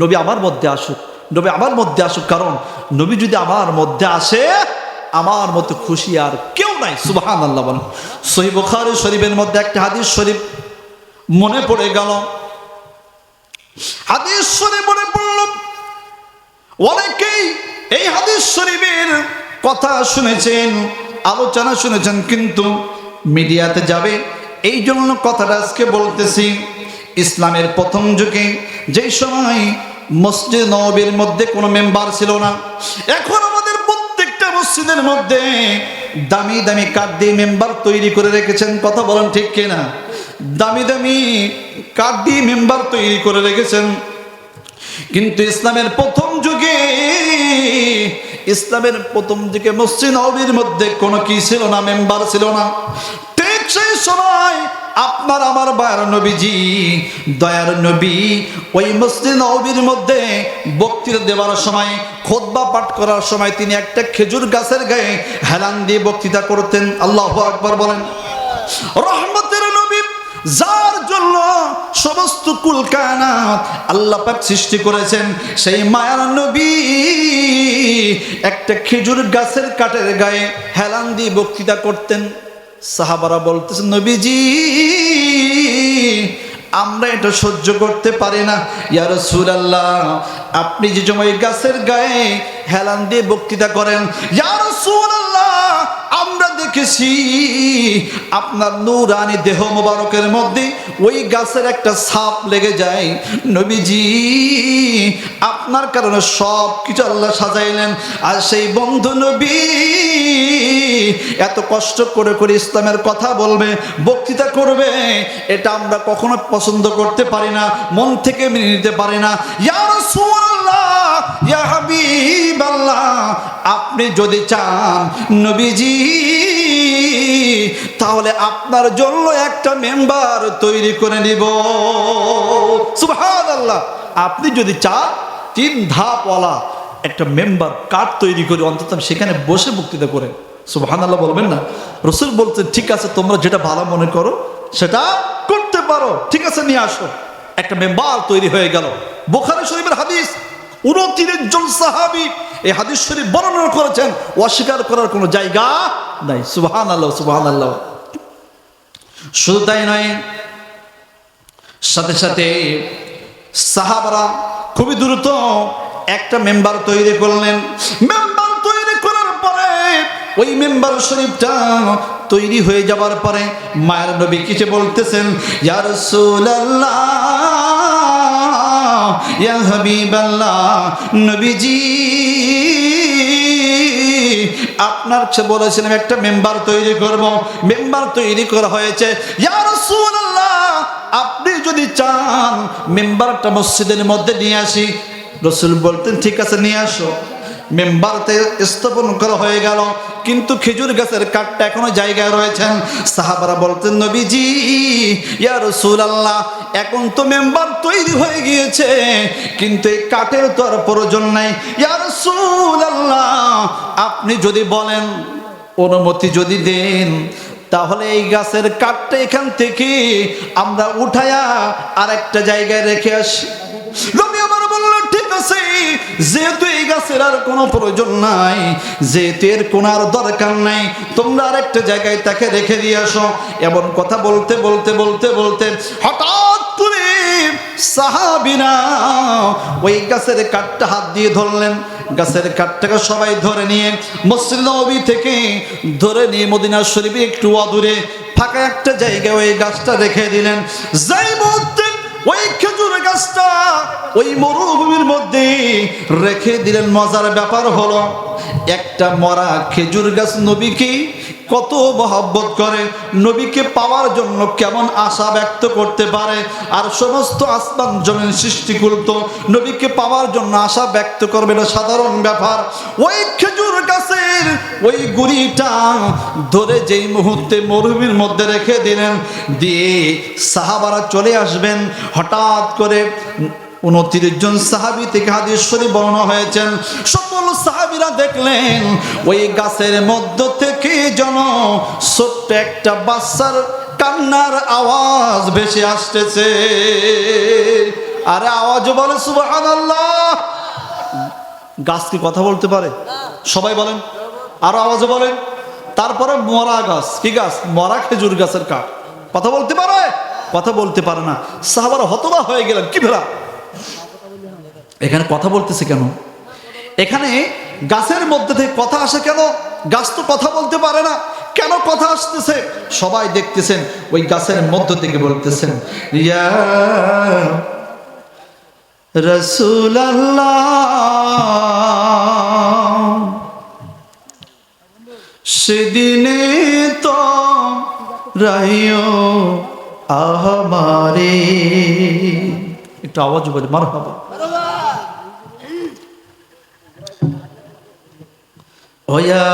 নবী আমার মধ্যে আসুক, নবী আমার মধ্যে আসুক, কারণ নবী যদি আমার মধ্যে আসে আমার মতো খুশি আর কেউ নাই। সুবহানাল্লাহ বলেন। সহিহ বুখারী শরীফের মধ্যে একটা হাদিস শরীফ মনে পড়ে গেল। হাদিস শরীফ মনে পড়ল, অনেকেই এই হাদিস শরীফের কথা শুনেছেন, আলোচনা শুনেছেন, কিন্তু মিডিয়াতে যাবে এই জন্য কথাটা আজকে বলতেছি। ইসলামের প্রথম যুগে যেই সময় মসজিদ নববীর মধ্যে কোনো মেম্বার ছিল না, এখন আমাদের প্রত্যেকটা মসজিদের মধ্যে দামি দামি কাঠ দিয়ে মেম্বার তৈরি করে রেখেছেন। কথা বলেন ঠিক কিনা? দামি দামি কাঠ দিয়ে মেম্বার তৈরি করে রেখেছেন। কিন্তু ইসলামের প্রথম যুগে মসজিদ নববীর মধ্যে কোনো কি ছিল না, মেম্বার ছিল না। ঠিক সেই সময় আপনার আমার বায়ার নবীজি, দয়ার নবী, ওই মসজিদ নববীর মধ্যে বক্তৃতা দেওয়ার সময়, খুতবা পাঠ করার সময় তিনি একটা খেজুর গাছের গায়ে হেলান দিয়ে বক্তৃতা করতেন। আল্লাহু আকবার বলেন। রহমতের নবী, যার জন্য সমস্ত কুল কায়নাত আল্লাহ পাক সৃষ্টি করেছেন, সেই মায়ার নবী একটা খেজুর গাছের কাঠের গায়ে হেলান দিয়ে বক্তৃতা করতেন। সাহাবারা বলতেছেন নবীজি আমরা এটা সহ্য করতে পারি না, ইয়া রাসূলুল্লাহ আপনি যে সময় গাছের গায়ে হেলান দিয়ে বক্তৃতা করেন, ইয়া রাসূলুল্লাহ আমরা দেখেছি আপনার নূরানি দেহ মোবারকের মধ্যে ওই গাছের একটা ছাপ লেগে যায়। নবীজি আপনার কারণে সব কিছু আল্লাহ সাজাইলেন, আর সেই বন্ধু নবী এত কষ্ট করে করে ইসলামের কথা বলবে, বক্তৃতা করবে, এটা আমরা কখনো পছন্দ করতে পারি না, মন থেকে মেনে নিতে পারি না। ইয়া রাসূলুল্লাহ, ইয়া হাবিবাল্লাহ আপনি যদি চান নবীজি তাহলে আপনার জন্য একটা মেম্বার তৈরি করে নিব। সুবহানাল্লাহ। আপনি যদি চান 3 ধাপওয়ালা একটা মেম্বার কার্ড তৈরি করে অন্তত সেখানে বসে বক্তৃতা করেন। সুবহানাল্লাহ বলবেন না? রাসূল বলতেন ঠিক আছে তোমরা যেটা ভালো মনে করো সেটা করতে পারো, ঠিক আছে নিয়ে আসো। একটা মেম্বার তৈরি হয়ে গেল। বুখারী শরীফের হাদিস, 29 জন সাহাবী এই হাদিস শরীফ বর্ণনা করেছেন, অস্বীকার করার কোনো জায়গা নাই। সুবহানাল্লাহ, সুবহানাল্লাহ। শুধু তাই নয়, সাথে সাথে সাহাবারা খুবই দ্রুত একটা মেম্বার তৈরি করলেন। মেম্বার তৈরি করার পরে ওই মেম্বার শরীফটা তৈরি হয়ে যাবার পরে মায়ের নবী কিছু বলতেছেন, ইয়া রাসূলুল্লাহ, ইয়া হাবিবাল্লাহ নবীজি আপনার বলেছিলাম একটা মেম্বার তৈরি করব, মেম্বার তৈরি করা হয়েছে। ইয়া রাসূলুল্লাহ আপনি যদি চান মেম্বারটা মসজিদের মধ্যে নিয়ে আসি। রাসূল বলতেন ঠিক আছে নিয়ে আসো। মেম্বারতে স্থাপন করা হয়ে গেল, কিন্তু খেজুর গাছের কাঠটা এখনো জায়গায় রয়েছেন। সাহাবারা বলতেন নবীজি ইয়া রাসূলুল্লাহ এখন তো মেম্বার তৈরি হয়ে গিয়েছে, কিন্তু এই কাঠের তো আর প্রয়োজন নাই। ইয়া রাসূলুল্লাহ আপনি যদি বলেন, অনুমতি যদি দেন, তাহলে এই গাছের কাঠটা এখান থেকে আমরা উঠায়া আর একটা জায়গায় রেখে আসি। নবী আমার বললেন ঠিক আছে, যেহেতু এই গাছের আর কোনো প্রয়োজন নাই, যেহেতু এর কোনো আর দরকার নাই, তোমরা আর একটা জায়গায় তাকে রেখে দিয়ে আসো। এমন কথা বলতে বলতে বলতে বলতে হঠাৎ করে সাহাবীরা ওই গাছের কাঠটা হাত দিয়ে ধরলেন। গাছের কাঠটাকে সবাই ধরে নিয়ে মসজিদ নববী থেকে ধরে নিয়ে মদিনা শরীফে একটু অদূরে ফাঁকা একটা জায়গায় ওই গাছটা রেখে দিলেন। যেই মুহূর্তে ওই খেজুর গাছটা ওই মরুভূমির মধ্যে রেখে দিলেন, মজার ব্যাপার হলো একটা মরা খেজুর গাছ নবীকে কত মহব্বত করে, নবীকে পাওয়ার জন্য কেমন আশা ব্যক্ত করতে পারে। আর সমস্ত আসমান জমিন সৃষ্টিকুল তো নবীকে পাওয়ার জন্য আশা ব্যক্ত করবে না, সাধারণ ব্যাপার। ওই খেজুর গাছের ওই গুড়িটা ধরে যেই মুহূর্তে মরুভূমির মধ্যে রেখে দিলেন, দিয়ে সাহাবারা চলে আসবেন, হঠাৎ করে 29 জন সাহাবী থেকে হাদিস শরীফ বর্ণনা হয়েছেন, সকল সাহাবীরা দেখলেন ওই গাছের মধ্য থেকে যেন ছোট্ট একটা বাচ্চার কান্নার আওয়াজ ভেসে আসতেছে। আরে আওয়াজ বলে সুবহানাল্লাহ। গাছ কি কথা বলতে পারে? সবাই বলেন, আরো আওয়াজে বলেন। তারপরে মরা গাছ, কি গাছ? মরা খেজুর গাছের কাঠ। কথা বলতে পারে? কথা বলতে পারে না। সাহাবারা হতবাক হয়ে গেলেন, কি ভেলা এখানে কথা বলতেছে কেন? এখানে গাছের মধ্যে থেকে কথা আসে কেন? গাছ তো কথা বলতে পারে না, কেন কথা আসতেছে? সবাই দেখতেছেন ওই গাছের মধ্য থেকে বলতেছেন, ইয়া রাসূলুল্লাহ সেদিনে তো রাইও আমারে। একটু আওয়াজ বলে মারহাবা। ওয়া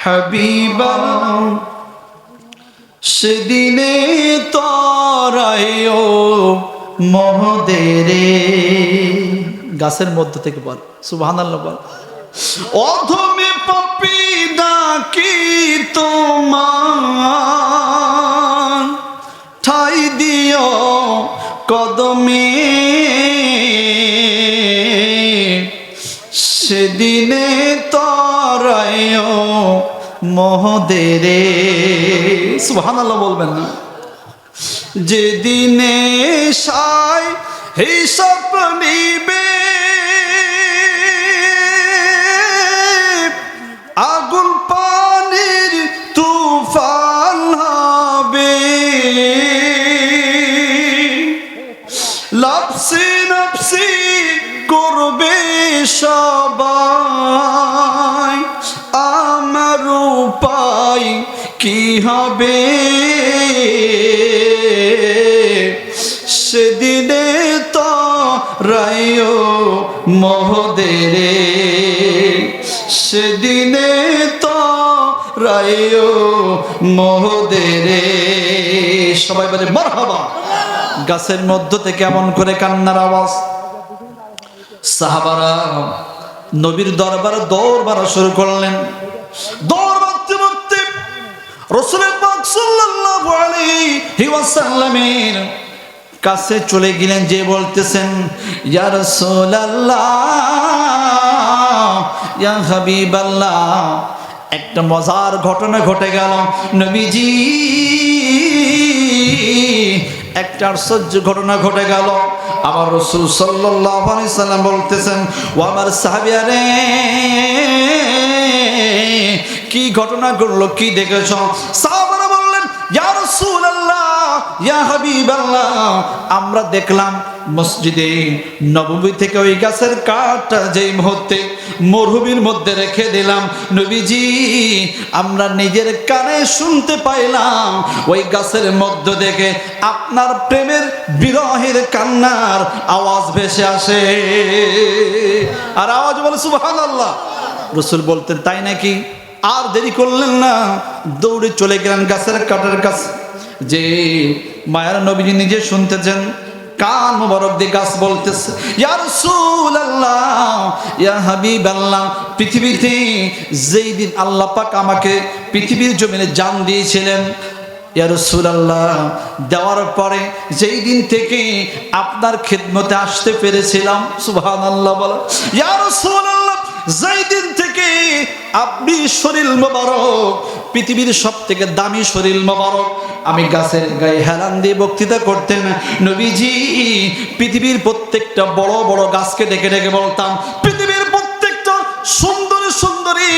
হাবিবাল্লাহ সেদিনে তরাইও মহদেরে। গাছের মধ্য থেকে বল সুবহানাল্লাহ, বল। অধমে পাপী ডাকি তোমার, ঠাই দিও কদমে সেদিনে তরাইও মহদেরে। সুবহানাল্লাহ বলবেন না? যেদিনে সাই হিসাব নিবে, আগুন পানির তুফান হবে, লাফসি নাফসি করবে সবাই, আমার উপায় কি হবে? সেদিনে তো রাইও মহদেরে, সেদিনে তো রাইও মহদেরে। সবাই বলে মারহাবা। গাছের মধ্য থেকে এমন করে কান্নার আওয়াজ। সাহাবারা নবীর দরবারে দৌড় মারা শুরু করলেন। দৌড় মারতে মারতে রাসূল পাক সাল্লাল্লাহু আলাইহি ওয়াসাল্লামের কাছে চলে গেলেন, যে বলতেছেন, ইয়া রাসূলুল্লাহ ইয়া হাবিবাল্লাহ, একটা মজার ঘটনা ঘটে গেল নবীজি, একটা আশ্চর্য ঘটনা ঘটে গেল। আমার রাসূল সাল্লাল্লাহু আলাইহি সাল্লাম বলতেছেন, ও আমার সাহাবীরা রে, কি ঘটনা ঘটলো, কি দেখেছো? সাহাবারা বললেন, ইয়া রাসূলুল্লাহ ইয়া হাবিবাল্লাহ, আমরা দেখলাম মসজিদে নববী থেকে ওই গাছের কাঠটা যেই মুহূর্তে মরুভূমির মধ্যে রেখে দিলাম নবীজি, আমরা নিজের কানে শুনতে পাইলাম ওই গাছের মধ্য থেকে আপনার প্রেমের বিরহের কান্নার আওয়াজ ভেসে আসে। আর আওয়াজ বলে সুবহানাল্লাহ। রাসূল বলতেন, তাই নাকি? আর দেরি করলেন না, দৌড়ে চলে গেলেন গাছের কাঠের কাছে। যে মায়ার নবীজি নিজে শুনতেছেন, কান মুবারক দিয়ে গাছ বলতেছে, ইয়া রাসূলুল্লাহ ইয়া হাবিবাল্লাহ, পৃথিবীতে যেই দিন আল্লাহ পাক আমাকে পৃথিবীর জমিনে জান দিয়েছিলেন, ইয়া রাসূলুল্লাহ, দেওয়ার পরে যেই দিন থেকে আপনার খিদমতে আসতে পেরেছিলাম, সুবহানাল্লাহ বলো, ইয়া রাসূলুল্লাহ, যেই দিন থেকে আপনি শরীর মোবারক, পৃথিবীর সব থেকে দামি শরীর মোবারক, আমি গাছের গায়ে হেলান দিয়ে বক্তৃতা করতেন নবীজি, পৃথিবীর প্রত্যেকটা বড় বড় গাছকে ডেকে ডেকে বলতাম, পৃথিবীর প্রত্যেকটা সুন্দরী সুন্দরী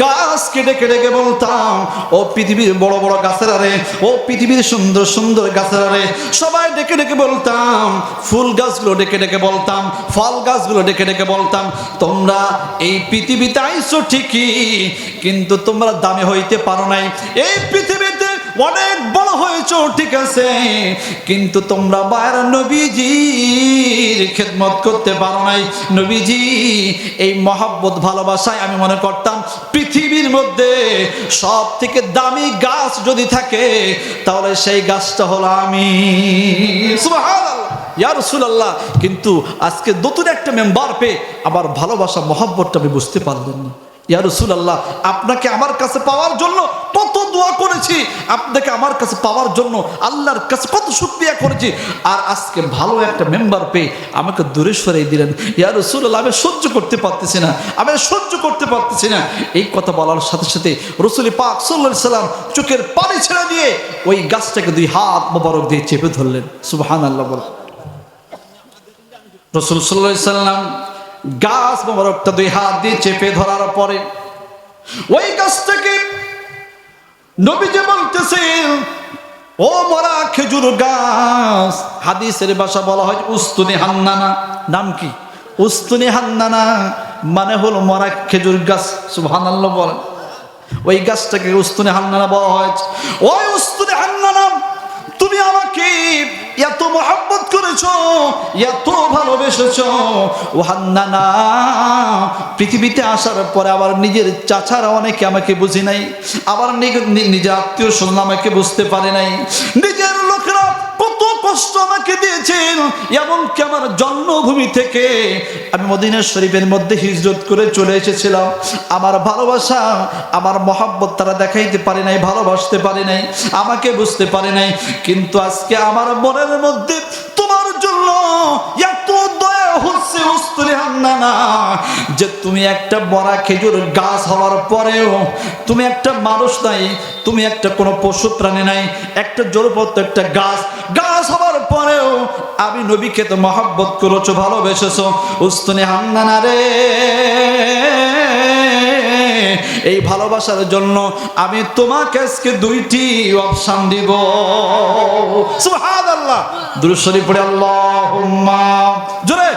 গাছকে ডেকে ডেকে বলতাম, ও পৃথিবীর বড় বড় গাছেরা রে, ও পৃথিবীর সুন্দর সুন্দর গাছেরা রে, সবাই ডেকে ডেকে বলতাম, ফুল গাছগুলো ডেকে ডেকে বলতাম, ফল গাছগুলো ডেকে ডেকে বলতাম, তোমরা এই পৃথিবীতে আইছো ঠিকই, কিন্তু তোমরা দামি হইতে পারো নাই। এই পৃথিবীতে অনেক বড় হয়েছো ঠিক আছে, কিন্তু তোমরা বাইরে নবীজির খেদমত করতে পারো নাই। নবীজি এই মহব্বত ভালোবাসায় আমি মনে করতাম পৃথিবীর মধ্যে সব থেকে দামি গাছ যদি থাকে তাহলে সেই গাছটা হলো আমি। সুবহানাল্লাহ, ইয়া রাসূলুল্লাহ। কিন্তু আজকে নতুন একটা মেম্বার পেয়ে আবার ভালোবাসা মহব্বতটা আমি বুঝতে পারলাম না। ইয়া রাসূলুল্লাহ, আপনাকে আমার কাছে পাওয়ার জন্য কত দোয়া করেছি, আপনাকে আমার কাছে পাওয়ার জন্য আল্লাহর কাছে কত শুকরিয়া করেছি, আর আজকে ভালো একটা মেম্বার পেয়ে আমাকে দূরে সরিয়ে দিলেন। ইয়া রাসূলুল্লাহ, আমি সহ্য করতে পারতেছি না, আমি সহ্য করতে পারতেছি না। এই কথা বলার সাথে সাথে রাসূল পাক সাল্লাল্লাহু আলাইহি সাল্লাম চোখের পানি ছেড়ে দিয়ে ওই গাছটাকে দুই হাত মোবারক দিয়ে চেপে ধরলেন। সুবহানাল্লাহ বল। রাসূল সাল্লাল্লাহু আলাইহি সাল্লাম গাছ মোবারকটা দুই হাত দিয়ে চেপে ধরার পরে ওই গাছটাকে নবীজি বলতেছেন, ও মরা খেজুর গাছ, হাদিসের ভাষা বলা হয় উস্তুনি হান্নানা। নাম কি? উস্তুনি হান্নানা মানে হলো মরা খেজুর গাছ। সুবহানাল্লাহ বলেন। ওই গাছটাকে উস্তুনি হান্নানা বলা হয়। ওই উস্তুনি হান্নানা, তুমি আমাকে এত মহব্বত করেছো, এত ভালোবেসেছো, ও হান্নানা, পৃথিবীতে আসার পরে আবার নিজের চাচারা অনেকে আমাকে বুঝি নাই, আবার নিজের আত্মীয় স্বজন আমাকে বুঝতে পারে নাই, নিজের লোকেরা কত কষ্ট আমাকে দিয়েছেন, এমনকি আমার জন্মভূমি থেকে আমি মদিনা শরীফের মধ্যে হিজরত করে চলে এসেছিলাম, আমার ভালোবাসা আমার মহব্বত তারা দেখাইতে পারে নাই, ভালোবাসতে পারে নাই, আমাকে বুঝতে পারে নাই। কিন্তু আজকে আমার মনের মধ্যে তোমার জন্য এত দয়া হচ্ছে উস্তুনি হান্নানা, যে তুমি একটা বড় খেজুর গাছ হওয়ার পরেও তুমি একটা মানুষ নাই, তুমি একটা কোনো পশু প্রাণী নাই, একটা জড়পত্র একটা গাছ, গাছ হওয়ার পরেও আমি নবীকে তো মহব্বত করেছো, ভালোবেসেছো। উস্তুনি হান্নানা রে, এই ভালোবাসার জন্য আমি তোমাকে আজকে দুইটি অপশন দিব। সুবহানাল্লাহ, দুরূদ শরীফ পড়ে আল্লাহুম্মা জোরে।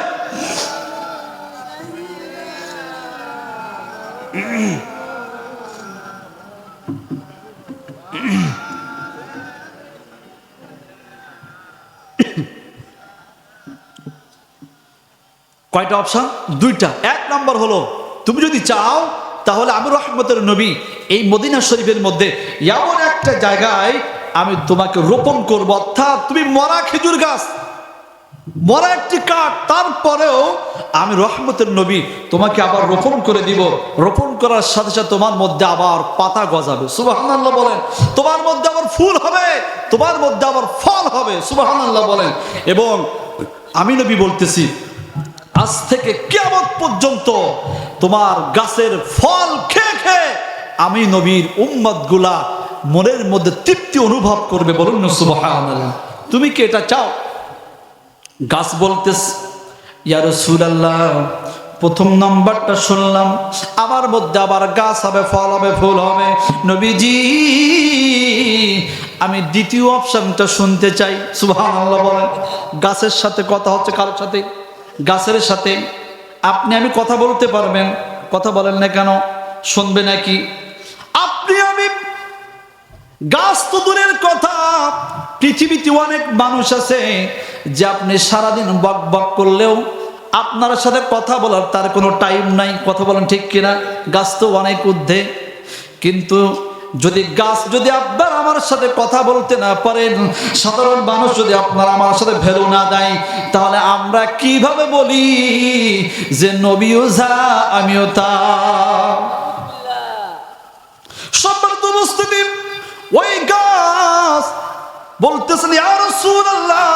কয়টা অপশন? দুইটা। এক নাম্বার হলো, তুমি যদি চাও তাহলে আমি রহমতের নবী এই মদিনা শরীফের মধ্যে এমন একটা জায়গায় আমি তোমাকে রোপণ করবো, অর্থাৎ তুমি মরা খেজুর গাছ, মরা একটি কাঠ, তারপরেও আমি রহমতের নবী তোমাকে আবার রোপণ করে দিব। রোপণ করার সাথে সাথে তোমার মধ্যে আবার পাতা গজাবে। সুবহানাল্লাহ বলেন। তোমার মধ্যে আবার ফুল হবে, তোমার মধ্যে আবার ফল হবে। সুবহানাল্লাহ বলেন। এবং আমি নবী বলতেছি, আজ থেকে কিয়ামত পর্যন্ত তোমার গাছের ফল খেয়ে খেয়ে আমি নবীর উম্মতগুলা মনের মধ্যে তৃপ্তি অনুভব করবে। বলুন না সুবহানাল্লাহ। তুমি কি এটা চাও? গাছ বলতেছে, ইয়া রাসূলুল্লাহ, প্রথম নাম্বারটা শুনলাম, আমার মধ্যে আবার গাছ হবে, ফল হবে, ফুল হবে। নবীজি, আমি দ্বিতীয় অপশনটা শুনতে চাই। সুবহানাল্লাহ বলেন। গাছের সাথে কথা হচ্ছে, কার সাথে? গাছের সাথে। আপনি আমি কথা বলতে পারবেন, কথা বলেন না কেন? শুনবে নাকি? আপনি আমি, গাছ তো দূরের কথা, পৃথিবীতে অনেক মানুষ আছে যে আপনি সারাদিন বক বক করলেও আপনার সাথে কথা বলার তার কোনো টাইম নাই। কথা বলেন ঠিক কিনা? গাছ তো অনেক ঊর্ধ্বে। কিন্তু যদি গাছ যদি আপনার আমার সাথে কথা বলতে না পারেন, সাধারণ মানুষ যদি আপনার আমার সাথে ভ্যালু না দেয়, তাহলে আমরা কিভাবে বলি যে নবীও যা আমিও তা? সম্মানিত উপস্থিতি, ওই গাছ বলতেছেন, ইয়া রাসূলুল্লাহ,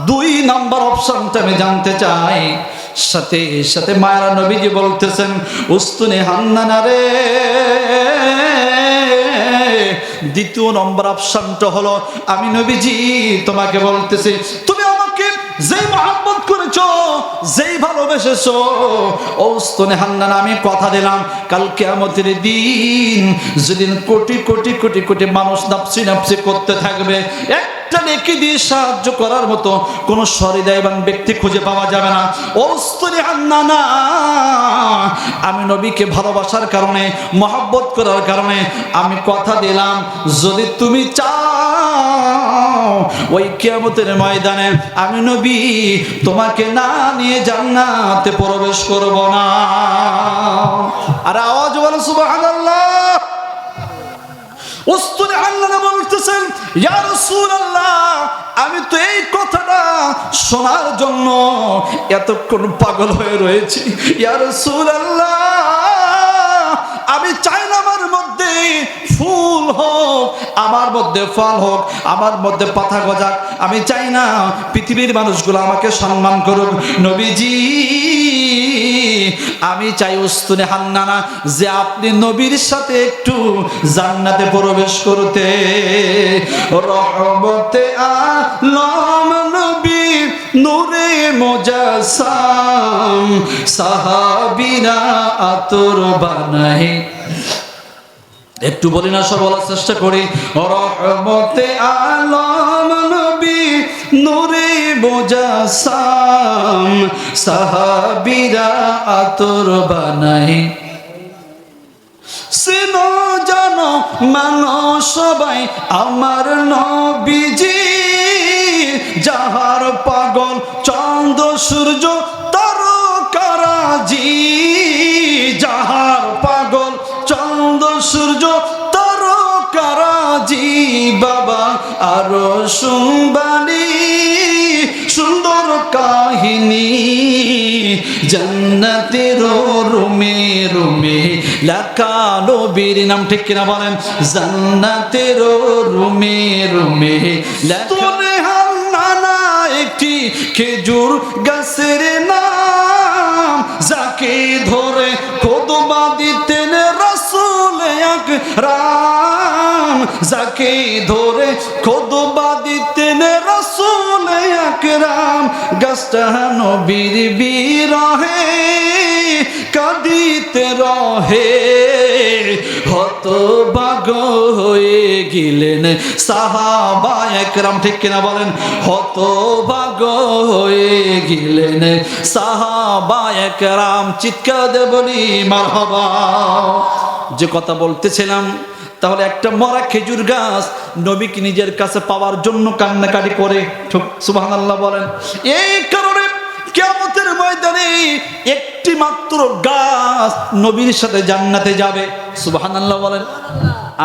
দুই নাম্বার অপশনটা আমি জানতে চাই। সাথে সাথে মায়েরা নবীজি বলতেছেন, উস্তুনি হান্নানা রে, দ্বিতীয় নম্বর অপশনটা হলো আমি নবীজি তোমাকে বলতেছি, তুমি আমাকে যেই মহব্বত করেছো, যেই ভালোবেসেছো, ওস্তনে হান্নানা আমি কথা দিলাম কাল কিয়ামতের দিন যেদিন কোটি কোটি কোটি কোটি মানুষ নাফসি নাফসি করতে থাকবে, একটা নেকি দিয়ে সাহায্য করার মতো কোন সহৃদয়বান ব্যক্তি খুঁজে পাওয়া যাবে না। ওস্তনে হান্নানা আমি নবীকে ভালোবাসার কারণে, মহব্বত করার কারণে আমি কথা দিলাম, যদি তুমি চাও ওই কিয়ামতের ময়দানে আমি নবী তোমাকে না নিয়ে জান্নাতে প্রবেশ করব না। আর আওয়াজ বলো সুবহানাল্লাহ। উস্তুনে আল্লাহ বলতেছেন, ইয়া রাসূলুল্লাহ আমি তো এই কথাটা শোনার জন্য এতক্ষণ পাগল হয়ে রয়েছি। ইয়া রাসূলুল্লাহ আমি চাই না আমার মধ্যে ফুল হোক, আমার মধ্যে ফল হোক, আমার মধ্যে পাতা গজাক, আমি চাই না পৃথিবীর মানুষগুলো আমাকে সম্মান করুক। নবীজি আমি চাই উস্তুনে হান্নানা যে আপনি নবীর সাথে একটু জান্নাতে প্রবেশ করতে। রহমতে আলম নবী নূরে মুজাসসাম সাহাবীরা আতর বানায়। একটু বলি না, সব বলার চেষ্টা করি। রহমতে আলম নবী নূরে মুজাসসাম সাহাবীরা আতর বানায়। সিনো জানো মানো সবাই আমার নবীজি, যাহার পাগল চন্দ্র সূর্য তারকারাজি, যাহার পাগল চন্দ্র সূর্য তারকারাজি, বাবা আরো শুনবানি সুন্দর কাহিনী, জান্নাতের রুমে রুমে লেখা নবীর নাম, ঠিক কিনা বলেন? জান্নাতের রুমে রুমে লেখা। হান্নানা একটি খেজুর গাছের নাম, যাকে ধরে কদমা দিতেন রাসূল আকরাম, যাকে ধরে কদমা দিতেন রাসূল আকরাম। গাছটা নবীর বিরহে কাঁদিতে রহে, হতভাগ হয়ে গেলেন সাহাবা একরাম, ঠিক কিনা বলেন? হতভাগ হয়ে গেলেন সাহাবা একরাম। চিৎকার দিয়ে বলি মারহাবা। যে কথা বলতেছিলাম, তাহলে একটা মরা খেজুর গাছ নবীকে নিজের কাছে পাওয়ার জন্য কান্নাকাটি করে, সুবহানাল্লাহ বলেন। এই কারণে কিয়ামতের ময়দানে একটি মাত্র গাছ নবীর সাথে জান্নাতে যাবে, সুবহানাল্লাহ বলেন।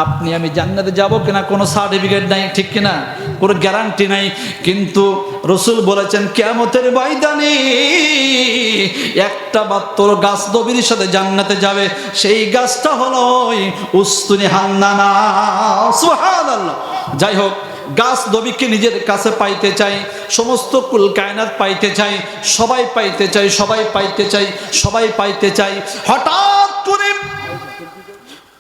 আপনি আমি জান্নাতে যাব কিনা কোনো সার্টিফিকেট নাই, ঠিক কিনা? কোনো গ্যারান্টি নাই, কিন্তু রাসূল বলেছেন কিয়ামতের ময়দানে একটা মাত্র গাছ নবীর সাথে জান্নাতে যাবে, সেই গাছটা হলো উস্তুনে হান্নানা, সুবহানাল্লাহ। যাই হোক, গাছ নবীকে নিজের কাছে পাইতে চাই, সমস্ত কুল কায়নাত পাইতে চাই, সবাই পাইতে চাই, সবাই পাইতে চাই, সবাই পাইতে চাই। হঠাৎ করে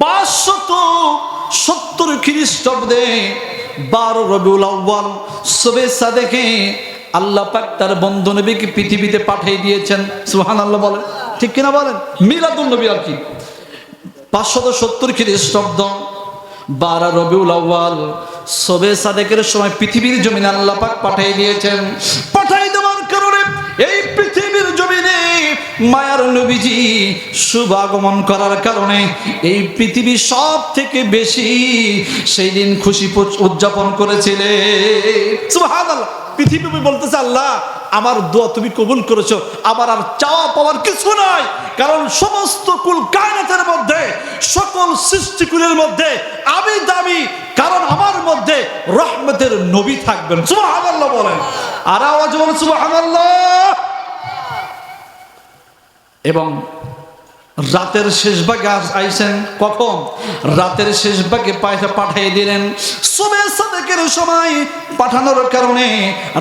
570 খ্রিস্টাব্দে 12 রবিউল আউয়াল শবে সাদেকে আল্লাহ পাক তার বন্ধু নবীকে পৃথিবীতে পাঠিয়ে দিয়েছেন, সুবহানাল্লাহ বলেন, ঠিক কিনা বলেন? মিলাদুন নবী আর কি। 570 খ্রিস্টাব্দ 12 রবিউল আউয়াল শবে সাদেকের সময় পৃথিবীর জমিনে আল্লাহ পাক পাঠিয়ে দিয়েছেন। পাঠিয়ে দেওয়ার কারণে এই পৃথিবীর জমিনে মায়ার নবীজি শুভ আগমন করার কারণে এই পৃথিবী সব থেকে বেশি সেই দিন খুশি উদযাপন করেছিলেন, সুবহানাল্লাহ। পৃথিবী বলতেছে, আল্লাহ আমার দোয়া তুমি কবুল করেছো, আমার আর চাওয়া পাওয়ার কিছু নাই, কারণ সমস্ত কুল কায়নাতের মধ্যে, সকল সৃষ্টিকুলের মধ্যে আমি দামি, কারণ আমার মধ্যে রহমতের নবী থাকবেন, সুবহানাল্লাহ বলেন। আর আওয়াজ বলেন সুবহানাল্লাহ। এবং রাতের শেষ ভাগে আইসেন, কখন? রাতের শেষ ভাগে পাঠিয়ে দিলেন। শবে সাদেকের সময় পাঠানোর কারণে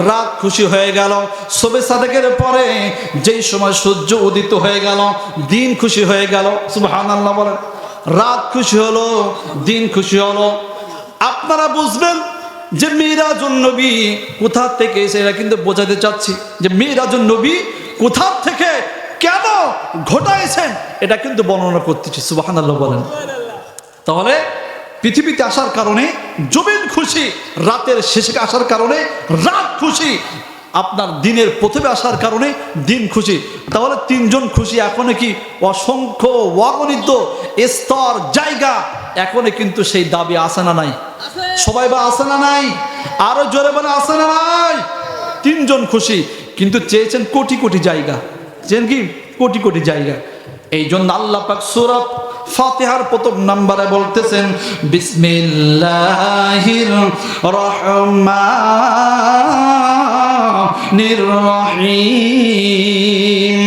রাত খুশি হয়ে গেল। শবে সাদেকের পরে যেই সময় সূর্য উদিত হয়ে গেল, দিন খুশি হয়ে গেল, সুবহানাল্লাহ বলেন। রাত খুশি হলো, দিন খুশি হলো। আপনারা বুঝবেন যে মিরাজুন নবী কোথা থেকে এসে, এটা কিন্তু বোঝাতে চাচ্ছি যে মিরাজুন নবী কোথা থেকে কেন ঘটাইছেন এটা কিন্তু বর্ণনা করতেছি। সুবহানাল্লাহ বলেন। তাহলে পৃথিবীতে আসার কারণে জমিন খুশি, রাতের শেষে আসার কারণে রাত খুশি, আপনার দিনের প্রথমে আসার কারণে দিন খুশি। তাহলে তিনজন খুশি, এখন কি অসংখ্য অগণিত স্তর জায়গা, এখন কিন্তু সেই দাবি আসে না নাই? সবাই বা আসে না নাই? আরো জোরে বলে আসে না নাই? তিনজন খুশি, কিন্তু চেয়েছেন কোটি কোটি জায়গা, চেয়েছেন কি কোটি কোটি জায়গা। এই জন্য আল্লাহ পাক সূরা ফাতিহার প্রথম নম্বরে বলতেছেন বিসমিল্লাহির রহমানির রহিম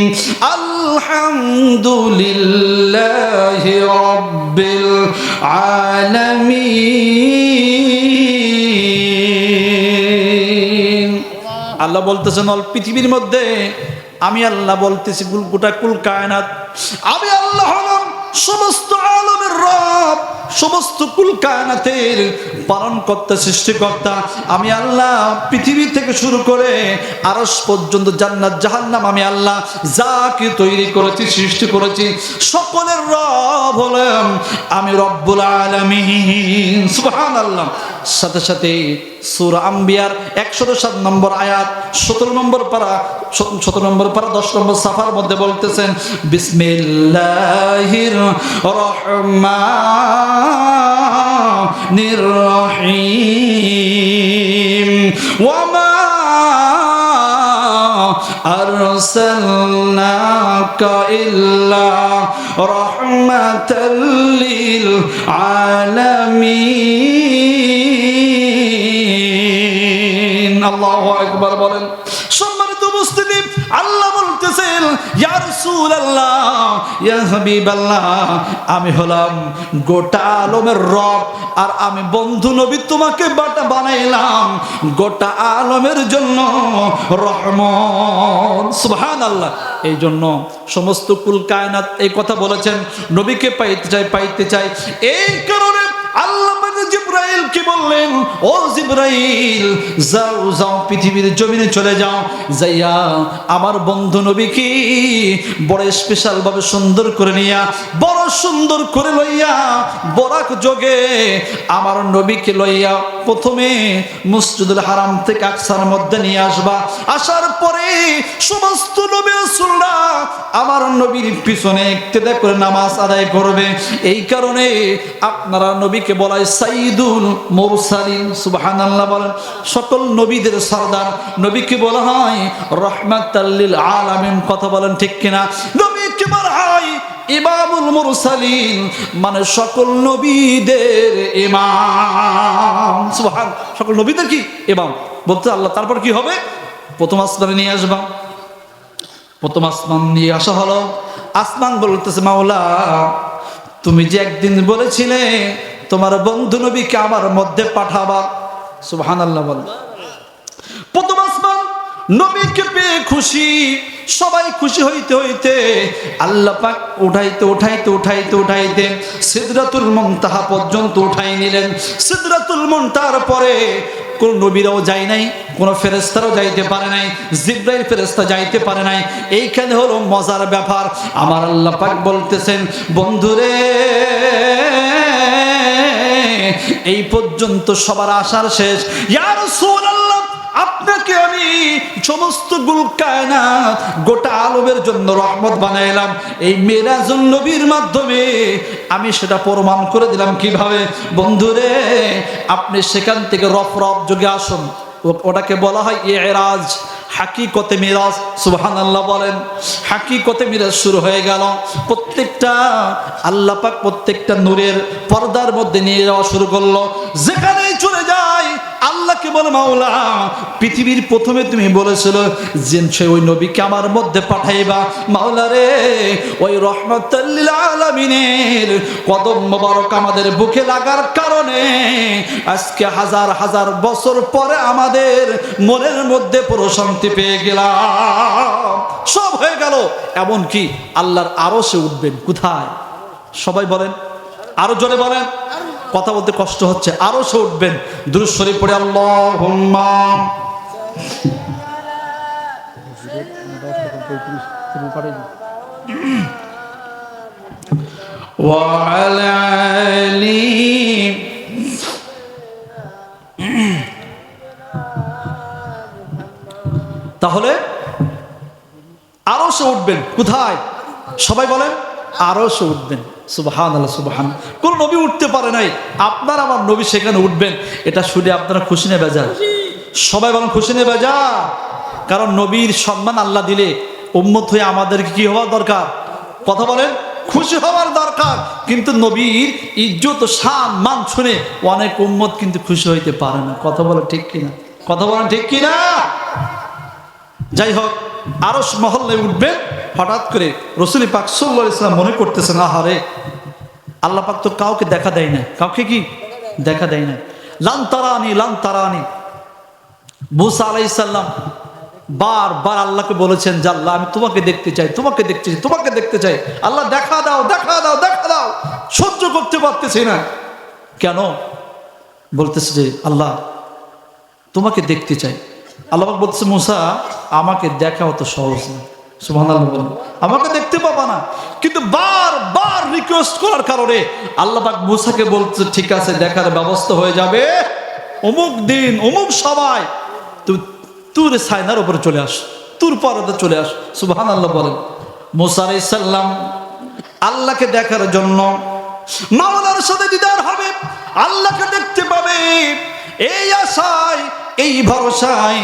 আলহামদুলিল্লাহি রাব্বিল আলামিন। আল্লাহ বলতেছেন অল পৃথিবীর মধ্যে আমি আল্লাহ বলতেছি, গোটা কুল কায়নাত আমি আল্লাহ হলাম সমস্ত আলমের রব, সমস্ত কুল কায়নাতের পালনকর্তা, সৃষ্টিকর্তা আমি আল্লাহ। পৃথিবী থেকে শুরু করে আরশ পর্যন্ত, জান্নাত জাহান্নাম আমি আল্লাহ যাকে তৈরি করেছি, সৃষ্টি করেছি, সকলের রব হলাম আমি রব্বুল আলামিন। সুবহানাল্লাহ। সাথে সাথে সূরা আম্বিয়ার 107 নম্বর আয়াত 17 নম্বর পারা 10 নম্বর সাফার মধ্যে বলতেছেন বিসমিল্লাহির রহমানির রহিম ওয়ামা আরসালনাকা ইল্লা রাহমাতাল লিল আলামিন। আল্লাহু আকবার বলেন। সম্মানিত উপস্থিতি, আল্লাহ বলতেছেন ইয়া রাসূলুল্লাহ, ইয়া হাবিবাল্লাহ, আমি হলাম গোটা আলমের রব, আর আমি বন্ধু নবী তোমাকে বানাইলাম গোটা আলমের জন্য রহমত। সুবহানাল্লাহ। এই জন্য সমস্ত কুল কায়নাত এই কথা বলেছেন, নবীকে পাইতে চাই। এই কারণে আল্লাহ জিব্রাইলকে বললেন, ও জিব্রাইল যাও যাও পৃথিবীর জমিনে চলে যাও, যাইয়া আমার বন্ধু নবীকে বড় স্পেশাল ভাবে সুন্দর করে নিয়া, বড় সুন্দর করে লইয়া বরাক যোগে আমার নবীকে লইয়া প্রথমে মসজিদুল হারাম থেকে আকসার মধ্যে নিয়ে আসবা। আসার পরে সমস্ত নবী রাসূলরা আমার নবীর পিছনে ইক্তেদা করে নামাজ আদায় করবে। এই কারণে আপনারা নবীকে বলা হয় সাইয়্যিদুল মুরসালিন। সুবহানাল্লাহ বলেন। সকল নবীদের সরদার নবীকে বলা হয় রাহমাতাল লিল আলামিন। কথা বলেন ঠিক কিনা? নবীকে বলা হয় ইমামুল মুরসালিন, মানে সকল নবীদের ইমাম। সুবহান। সকল নবীদের কি ইমাম বলতে আল্লাহ। তারপর কি হবে? প্রথম আসমানে নিয়ে আসবা। প্রথম আসমান নিয়ে আসা হলো। আসমান বলতেছে মাওলা, তুমি যে একদিন বলেছিলে তোমার বন্ধু নবীকে আমার মধ্যে পাঠাবা। সুবহানাল্লাহ বলেন। প্রথম আসমান নবীকে পেয়ে খুশি, সবাই খুশি হইতে হইতে আল্লাহ পাক উঠাইতে সিদরাতুল মুনতাহা পর্যন্ত উঠাই নিলেন। সিদরাতুল মুনতাহার পরে কোন নবীরাও যায় নাই, কোন ফেরেশতারাও যাইতে পারে নাই, জিবরাইল ফেরেশতা যাইতে পারে নাই। এইখানে হলো মজার ব্যাপার। আমার আল্লাহ পাক বলতেছেন, বন্ধুরে এই পর্যন্ত সবার আশার শেষ। ইয়া রাসূলুল্লাহ, আপনাকে আমি সমস্ত কুল কায়নাত গোটা আলমের জন্য রহমত বানাইলাম। এই মিরাজুন নবীর মাধ্যমে আমি সেটা প্রমাণ করে দিলাম। কিভাবে? বন্ধুরে আপনি সেখান থেকে রফ যোগে আসুন, ওটাকে বলা হয় ইরাজ, হাকিকতে মিরাজ। সুবহানাল্লাহ বলেন। হাকিকতে মিরাজ শুরু হয়ে গেল। প্রত্যেকটা আল্লাহ পাক প্রত্যেকটা নূরের পর্দার মধ্যে নিয়ে যাওয়া শুরু করলো। যেখানেই চলে যায় আল্লাহকে বলে, মাওলা পৃথিবীর প্রথমে তুমি বলেছিল যে ওই নবীকে আমার মধ্যে পাঠাইবা। মাওলা রে, ওই রহমাতাল লিল আলামিনের কদম মোবারক আমাদের বুকে লাগার কারণে আজকে হাজার হাজার বছর পরে আমাদের মনের মধ্যে প্রশান্তি পেয়ে গেলাম। সব হয়ে গেল। এমন কি আল্লাহর আরশে উঠবেন। কোথায়? সবাই বলেন, আরো জোরে বলেন। কথা বলতে কষ্ট হচ্ছে, আরশে উঠবেন, দুরূদ শরীফ পড়ে আল্লাহুম্মা ওয়া আলা আলি। তাহলে আরশে উঠবেন। কোথায়? সবাই বলেন আরশে উঠবেন। সুবহানাল্লাহ, সুবহান। কোন নবী উঠতে পারে নাই, আপনার আমার নবী সেখানে উঠবেন। এটা শুনে আপনারা খুশি না বেজার? সবাই বলেন খুশি না বেজার? কারণ নবীর সম্মান আল্লাহ দিলে উম্মত হয়ে আমাদেরকে কি হওয়া দরকার? কথা বলেন, খুশি হওয়ার দরকার। কিন্তু নবীর ইজ্জত শান মান শুনে অনেক উম্মত কিন্তু খুশি হইতে পারে না। কথা বলেন ঠিক কিনা? কথা বলেন ঠিক কিনা? যাই হোক, আরশ মহল্লায় উঠবেন। হঠাৎ করে রাসূল পাক সাল্লাল্লাহু আলাইহি ওয়াসাল্লাম মনে করতেছেন, আহারে আল্লাহ পাক তো কাউকে দেখা দেয় না, কাউকে কি দেখা দেয় না। লান তারানি লান তারানি। মুসা আলাইহিস সালাম বারবার আল্লাহকে বলেছেন যে আল্লাহ আমি তোমাকে দেখতে চাই, তোমাকে দেখতে চাই, তোমাকে দেখতে চাই। আল্লাহ দেখা দাও, দেখা দাও, দেখা দাও। সহ্য করতে পারতেছি না। কেন? বলতেছে যে আল্লাহ তোমাকে দেখতে চাই। আল্লাহ পাক বলতেছে মুসা আমাকে দেখা অত সহজ না। সুবহানাল্লাহ বলেন, আমাকে দেখতে পাবা না। কিন্তু বারবার রিকোয়েস্ট করার কারণে আল্লাহ পাক মুসাকে বলছে ঠিক আছে, দেখার ব্যবস্থা হয়ে যাবে। অমুক দিন অমুক সময় তুই তুর সাইনার উপরে চলে আস, তুর পর্বতে চলে আস। সুবহানাল্লাহ বলেন। মুসা আলাইহিস সালাম আল্লাহকে দেখার জন্য মাওলার সাথে দিদার হবে, আল্লাহকে দেখতে পাবে, এই আশায় এই ভরসায়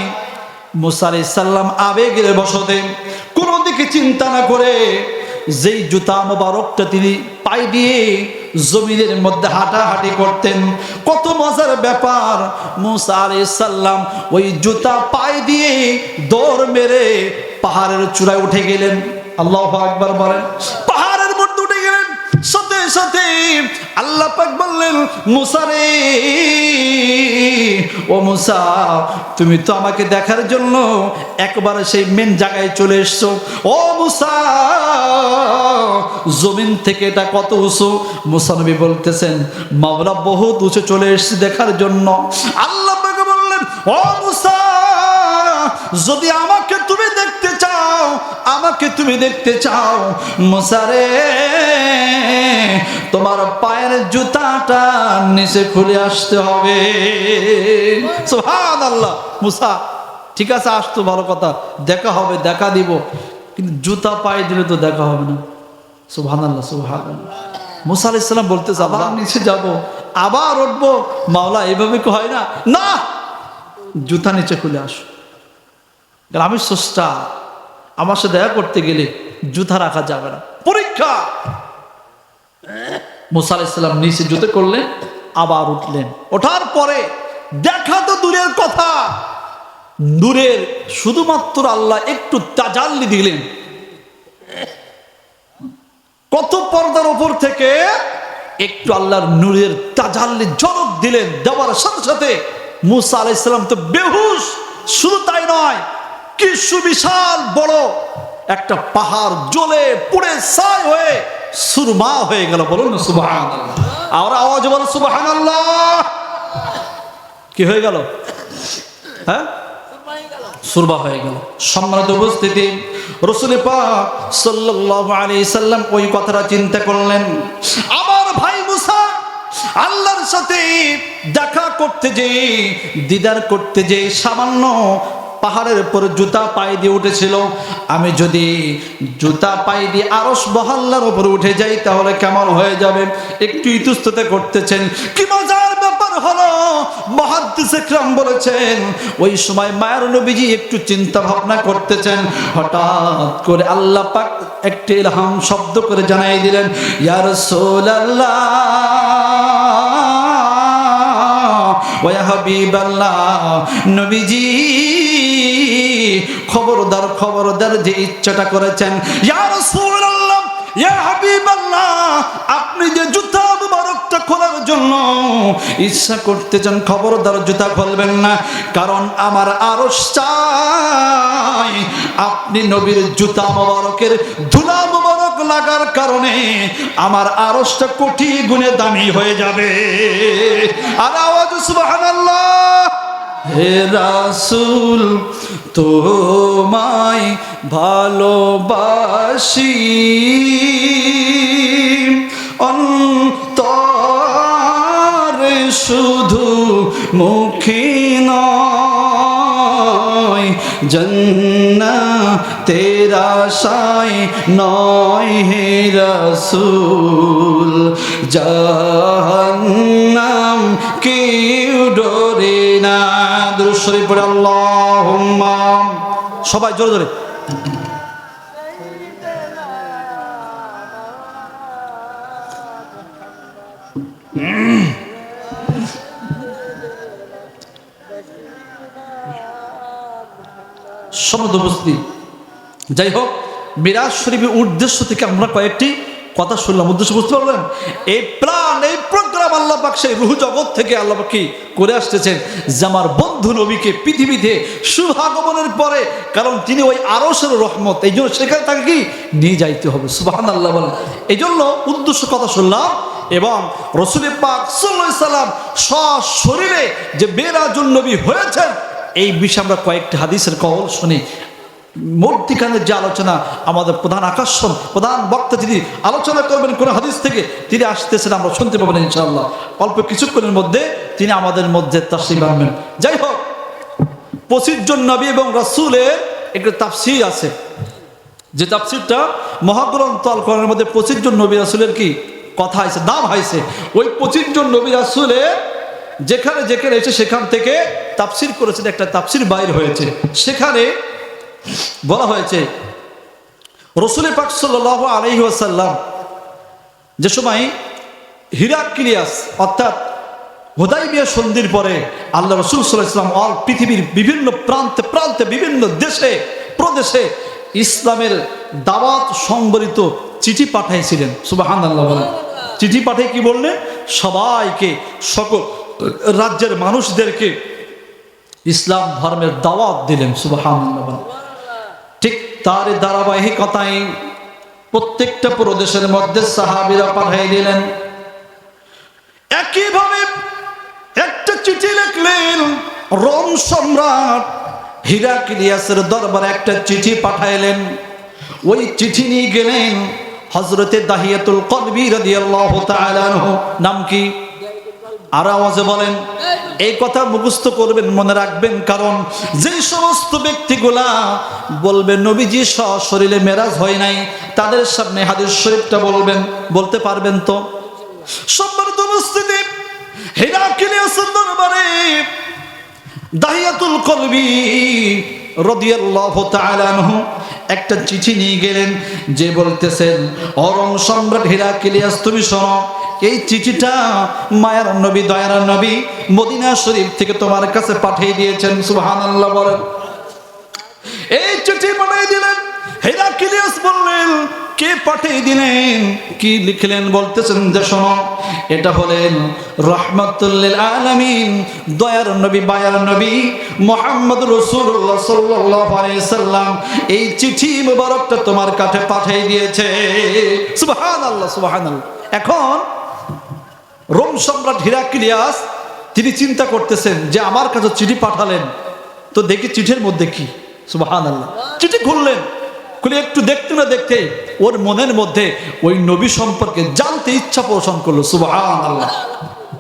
মুসা আলাইহিস সালাম আবেগের বশতে কোনো দিকে চিন্তা না করে যেই জুতা মোবারকটা তিনি পায়ে দিয়ে জমিনের মধ্যে হাঁটাহাঁটি করতেন, কত মজার ব্যাপার। মুসা আলাইহিস সালাম ওই জুতা পায়ে দিয়ে দৌড় মেরে পাহাড়ের চূড়ায় উঠে গেলেন। আল্লাহু আকবার বলেন। পাহাড়ের মধ্যে উঠে গেলেন। সাথে সাথে আল্লাহ পাক বললেন মুসা রে, ও মুসা তুমি তো আমাকে দেখার জন্য একবার সেই মেন জায়গায় চলে এসছো। ও মুসা জমিন থেকে এটা কত উঁচু? মুসা নবী বলতেছেন মাওলা বহুত উঁচু চলে এসেছি দেখার জন্য। আল্লাহ পাক বললেন ও মুসা যদি আমাকে তুমি দেখতে চাও, আমাকে তুমি দেখতে চাও মুসা রে, তোমার পায়ের জুতাটা নিচে খুলে আসতে হবে। সুবহানাল্লাহ। মুসা ঠিক আছে আসতো ভালো কথা, দেখা হবে, দেখা দিব, কিন্তু জুতা পায়ে দিলে তো দেখা হবে না। সুবহানাল্লাহ, সুবহানাল্লাহ। মুসা আলাইহিস সালাম বলতেছে আবার নিচে যাব, আবার উঠবো। মাওলা এইভাবে কি হয় না? না, জুতা নিচে খুলে আসো। আমি স্রষ্টা, আমার সাথে দেখা করতে গেলে জুতা রাখা যাবে না, পরীক্ষা। মুসা আলাইহিস সালাম নিচে জুতা করলেন, আবার উঠলেন। ওঠার পরে দেখা তো দূরের কথা, নূরের শুধুমাত্র আল্লাহ একটু তাজাল্লি দিলেন। কত পর্দার উপর থেকে একটু আল্লাহর নূরের তাজাল্লি ঝলক দিলেন। দেওয়ার সাথে সাথে মুসা আলাইহিস সালাম তো বেহুশ। শুধু তাই নয়, কি সুবিশাল বড় একটা পাহাড় জ্বলে পুড়ে ছাই হয়ে সুরমা হয়ে গেল। বলুন না সুবহানাল্লাহ। আর আওয়াজ বলো সুবহানাল্লাহ। কি হয়ে গেল? হ্যাঁ, সুরমা হয়ে গেল। সম্মানিত উপস্থিতি, রাসূল পাক সাল্লাল্লাহু আলাইহি সাল্লাম ওই কথাটা চিন্তা করলেন। আমার ভাই মুসা আল্লাহর সাথে দেখা করতে যে, দিদার করতে যে সামান্য পাহাড়ের উপর জুতা পায়ে দিয়ে উঠেছিল, আমি যদি জুতা পায়ে দিয়ে আরশ মহল্লার উপর উঠে যাই তাহলে কেমন হয়ে যাবে? একটু ইতস্তত করতেছেন। কি মজার ব্যাপার হলো, মুহাদ্দিস ইকরাম বলেছেন ওই সময় মায়ের নবীজি একটু চিন্তা ভাবনা করতেছেন। হঠাৎ করে আল্লাহ পাক একটি ইলহাম শব্দ করে জানাই দিলেন, ইয়া রাসূলুল্লাহ ওয়া ইয়া হাবিবাল্লাহ, নবীজি খবরদার খবরদার, যে ইচ্ছাটা করেছেন, ইয়া রাসূলুল্লাহ ইয়া হাবিবাল্লাহ, আপনি যে জুতা মুবারকটা খোলার জন্য ইচ্ছা করতেছেন, খবরদার জুতা খুলবেন না। কারণ আমার আরশ চাই আপনি নবীর জুতা মুবারকের ধুলা মুবারক লাগার কারণে আমার আরশটা কোটি গুণে দামি হয়ে যাবে। আর আওয়াজ সুবহানাল্লাহ। হে রাসূল তোমায় ভালোবাসি, অন্তরে শুধু মুখে নয়, জান্নাতের আশায় নয় হে রাসূল, জাহান্নাম কেউ ডরে না। দুরূদ শরীফ পড়ে আল্লাহুম্মা। সবাই জোরে জোরে। সমৃদ্ধ উপস্থিতি। যাই হোক, মিরাজ শরীফের উদ্দেশ্য থেকে আমরা কয়েকটি কথা শুনলাম। উদ্দেশ্য বুঝতে পারলেন? এই প্ল্যান, এই প্রোগ্রাম আল্লাহ পাক সেই রূহ জগৎ থেকে আল্লাহ পাক কি করে আসতেছেন যে আমার বন্ধু নবীকে পৃথিবীতে শুভাগমনের পরে, কারণ তিনি ওই আরশের রহমত, এই জন্য সেখানে তাকে কি নিয়ে যাইতে হবে। সুবহানাল্লাহ বলেন। এই জন্য উদ্দেশ্য কথা শুনলাম। এবং রাসূল পাক সাল্লাল্লাহু আলাইহি সাল্লাম সশরীরে যে মেরাজুন নবী হয়েছেন, এই বিষয়ে আমরা কয়েকটি হাদিসের কওল শুনি। মধ্যখানের যে আলোচনা, আমাদের প্রধান আকর্ষণ, প্রধান বক্তা যিনি আলোচনা করবেন কোন হাদিস থেকে, তিনি আসতেছেন, আমরা শুনতে পাবেন ইনশাআল্লাহ। অল্প কিছুক্ষণের মধ্যে তিনি আমাদের মধ্যে তাশরীফ আনবেন। যাই হোক, 25 জন নবী এবং রাসূলের একটা তাফসীর আছে, যে তাফসীরটা মহাগ্রন্থ আল কোরআনের মধ্যে 25 জন নবী রাসূলের কি কথা আছে, নাম হয়েছে। ওই 25 জন নবী রাসূলের যেখানে যেখানে এসে সেখান থেকে তাফসীর করেছেন, একটা তাফসীর বাইর হয়েছে। সেখানে বলা হয়েছে রাসূল পাক সাল্লাল্লাহু আলাইহি ওয়াসাল্লাম যে সময় হিরাক্লিয়াস অর্থাৎ হুদাইবিয়া সন্ধির পরে আল্লাহ রাসূল সাল্লাল্লাহু আলাইহি ওয়াসাল্লাম অল পৃথিবীর বিভিন্ন প্রান্তে প্রান্তে, বিভিন্ন দেশে প্রদেশে ইসলামের দাওয়াত সংবলিত চিঠি পাঠাইছিলেন। সুবহানাল্লাহ বলেন। চিঠি পাঠিয়ে কি বললেন? সবাইকে, সকল রাজ্যের মানুষদেরকে ইসলাম ধর্মের দাওয়াত দিলেন। সুবহানাল্লাহ বলেন। ঠিক তার ধারাবাহিকতায় প্রত্যেকটা প্রদেশের মধ্যে সাহাবীরা পাঠিয়ে দিলেন। একইভাবে একটা চিঠি লিখলেন রোম সম্রাট হিরাক্লিয়াসের দরবারে, একটা চিঠি পাঠাইলেন। ওই চিঠি নিয়ে গেলেন হযরতে দাহিয়াতুল কলবি রাদিয়াল্লাহু তাআলা আনহু। নাম কি? আর আওয়াজে বলেন। এই কথা মুখস্থ করবেন, মনে রাখবেন, কারণ যে সমস্ত ব্যক্তিগুলা বলবেন নবীজি সশরীরে মেরাজ হয় নাই, তাদের সামনে হাদিস শরীফটা বলবেন, বলতে পারবেন তো? সম্মানিত উপস্থিতি, হিরাক্লিয়াসের দরবারে দাহিয়াতুল কলবি রাদিয়াল্লাহু তাআলা আনহু একটা চিঠি নিয়ে গেলেন, যে বলতেছেন, রোম সম্রাট হিরাক্লিয়াস, তুমি শোনো, এই চিঠিটা মায়ার নবী, দয়ার নবী মদিনা শরীফ থেকে তোমার কাছে পাঠিয়ে দিয়েছেন। সুবহানাল্লাহ বলেন। এই চিঠি পাঠিয়ে দিলেন। হিরাক্লিয়াস বললেন, কে পাঠিয়ে দিলেন, কি লিখলেন? বলতেছেন যে শোনো, এটা হলেন রাহমাতুল লিল আলামিন, দয়ার নবী, মায়ার নবী মুহাম্মদ রাসূলুল্লাহ সাল্লাল্লাহু আলাইহি সাল্লাম এই চিঠি মুবারকটা তোমার কাছে পাঠিয়ে দিয়েছে। সুবহানাল্লাহ, সুবহানাল্লাহ। এখন রোম সম্রাট হিরাক্লিয়াস তিনি চিন্তা করতেছেন যে আমার কাছে চিঠি পাঠালেন, তো দেখি চিঠির মধ্যে কি। সুবহানাল্লাহ। চিঠি খুললেন, খুলে একটু দেখতে না দেখতে ওর মনের মধ্যে ওই নবী সম্পর্কে জানতে ইচ্ছা পোষণ করলো। সুবহানাল্লাহ।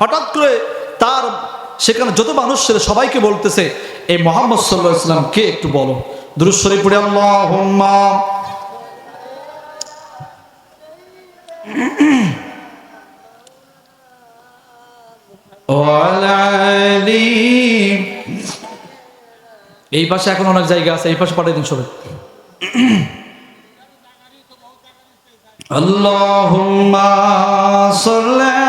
হঠাৎ করে তার সেখানে যত মানুষ ছিল সবাইকে বলতেছে, এই মুহাম্মদ সাল্লাল্লাহু আলাইহি ওয়াসাল্লাম কে, একটু বলো। দুরূদ শরীফ পড়ে আল্লাহুম্মা। এই পাশে এখন অনেক জায়গা আছে, এই পাশে পাঠিয়ে দিন সবাই। আল্লাহুম্মা সাল্লি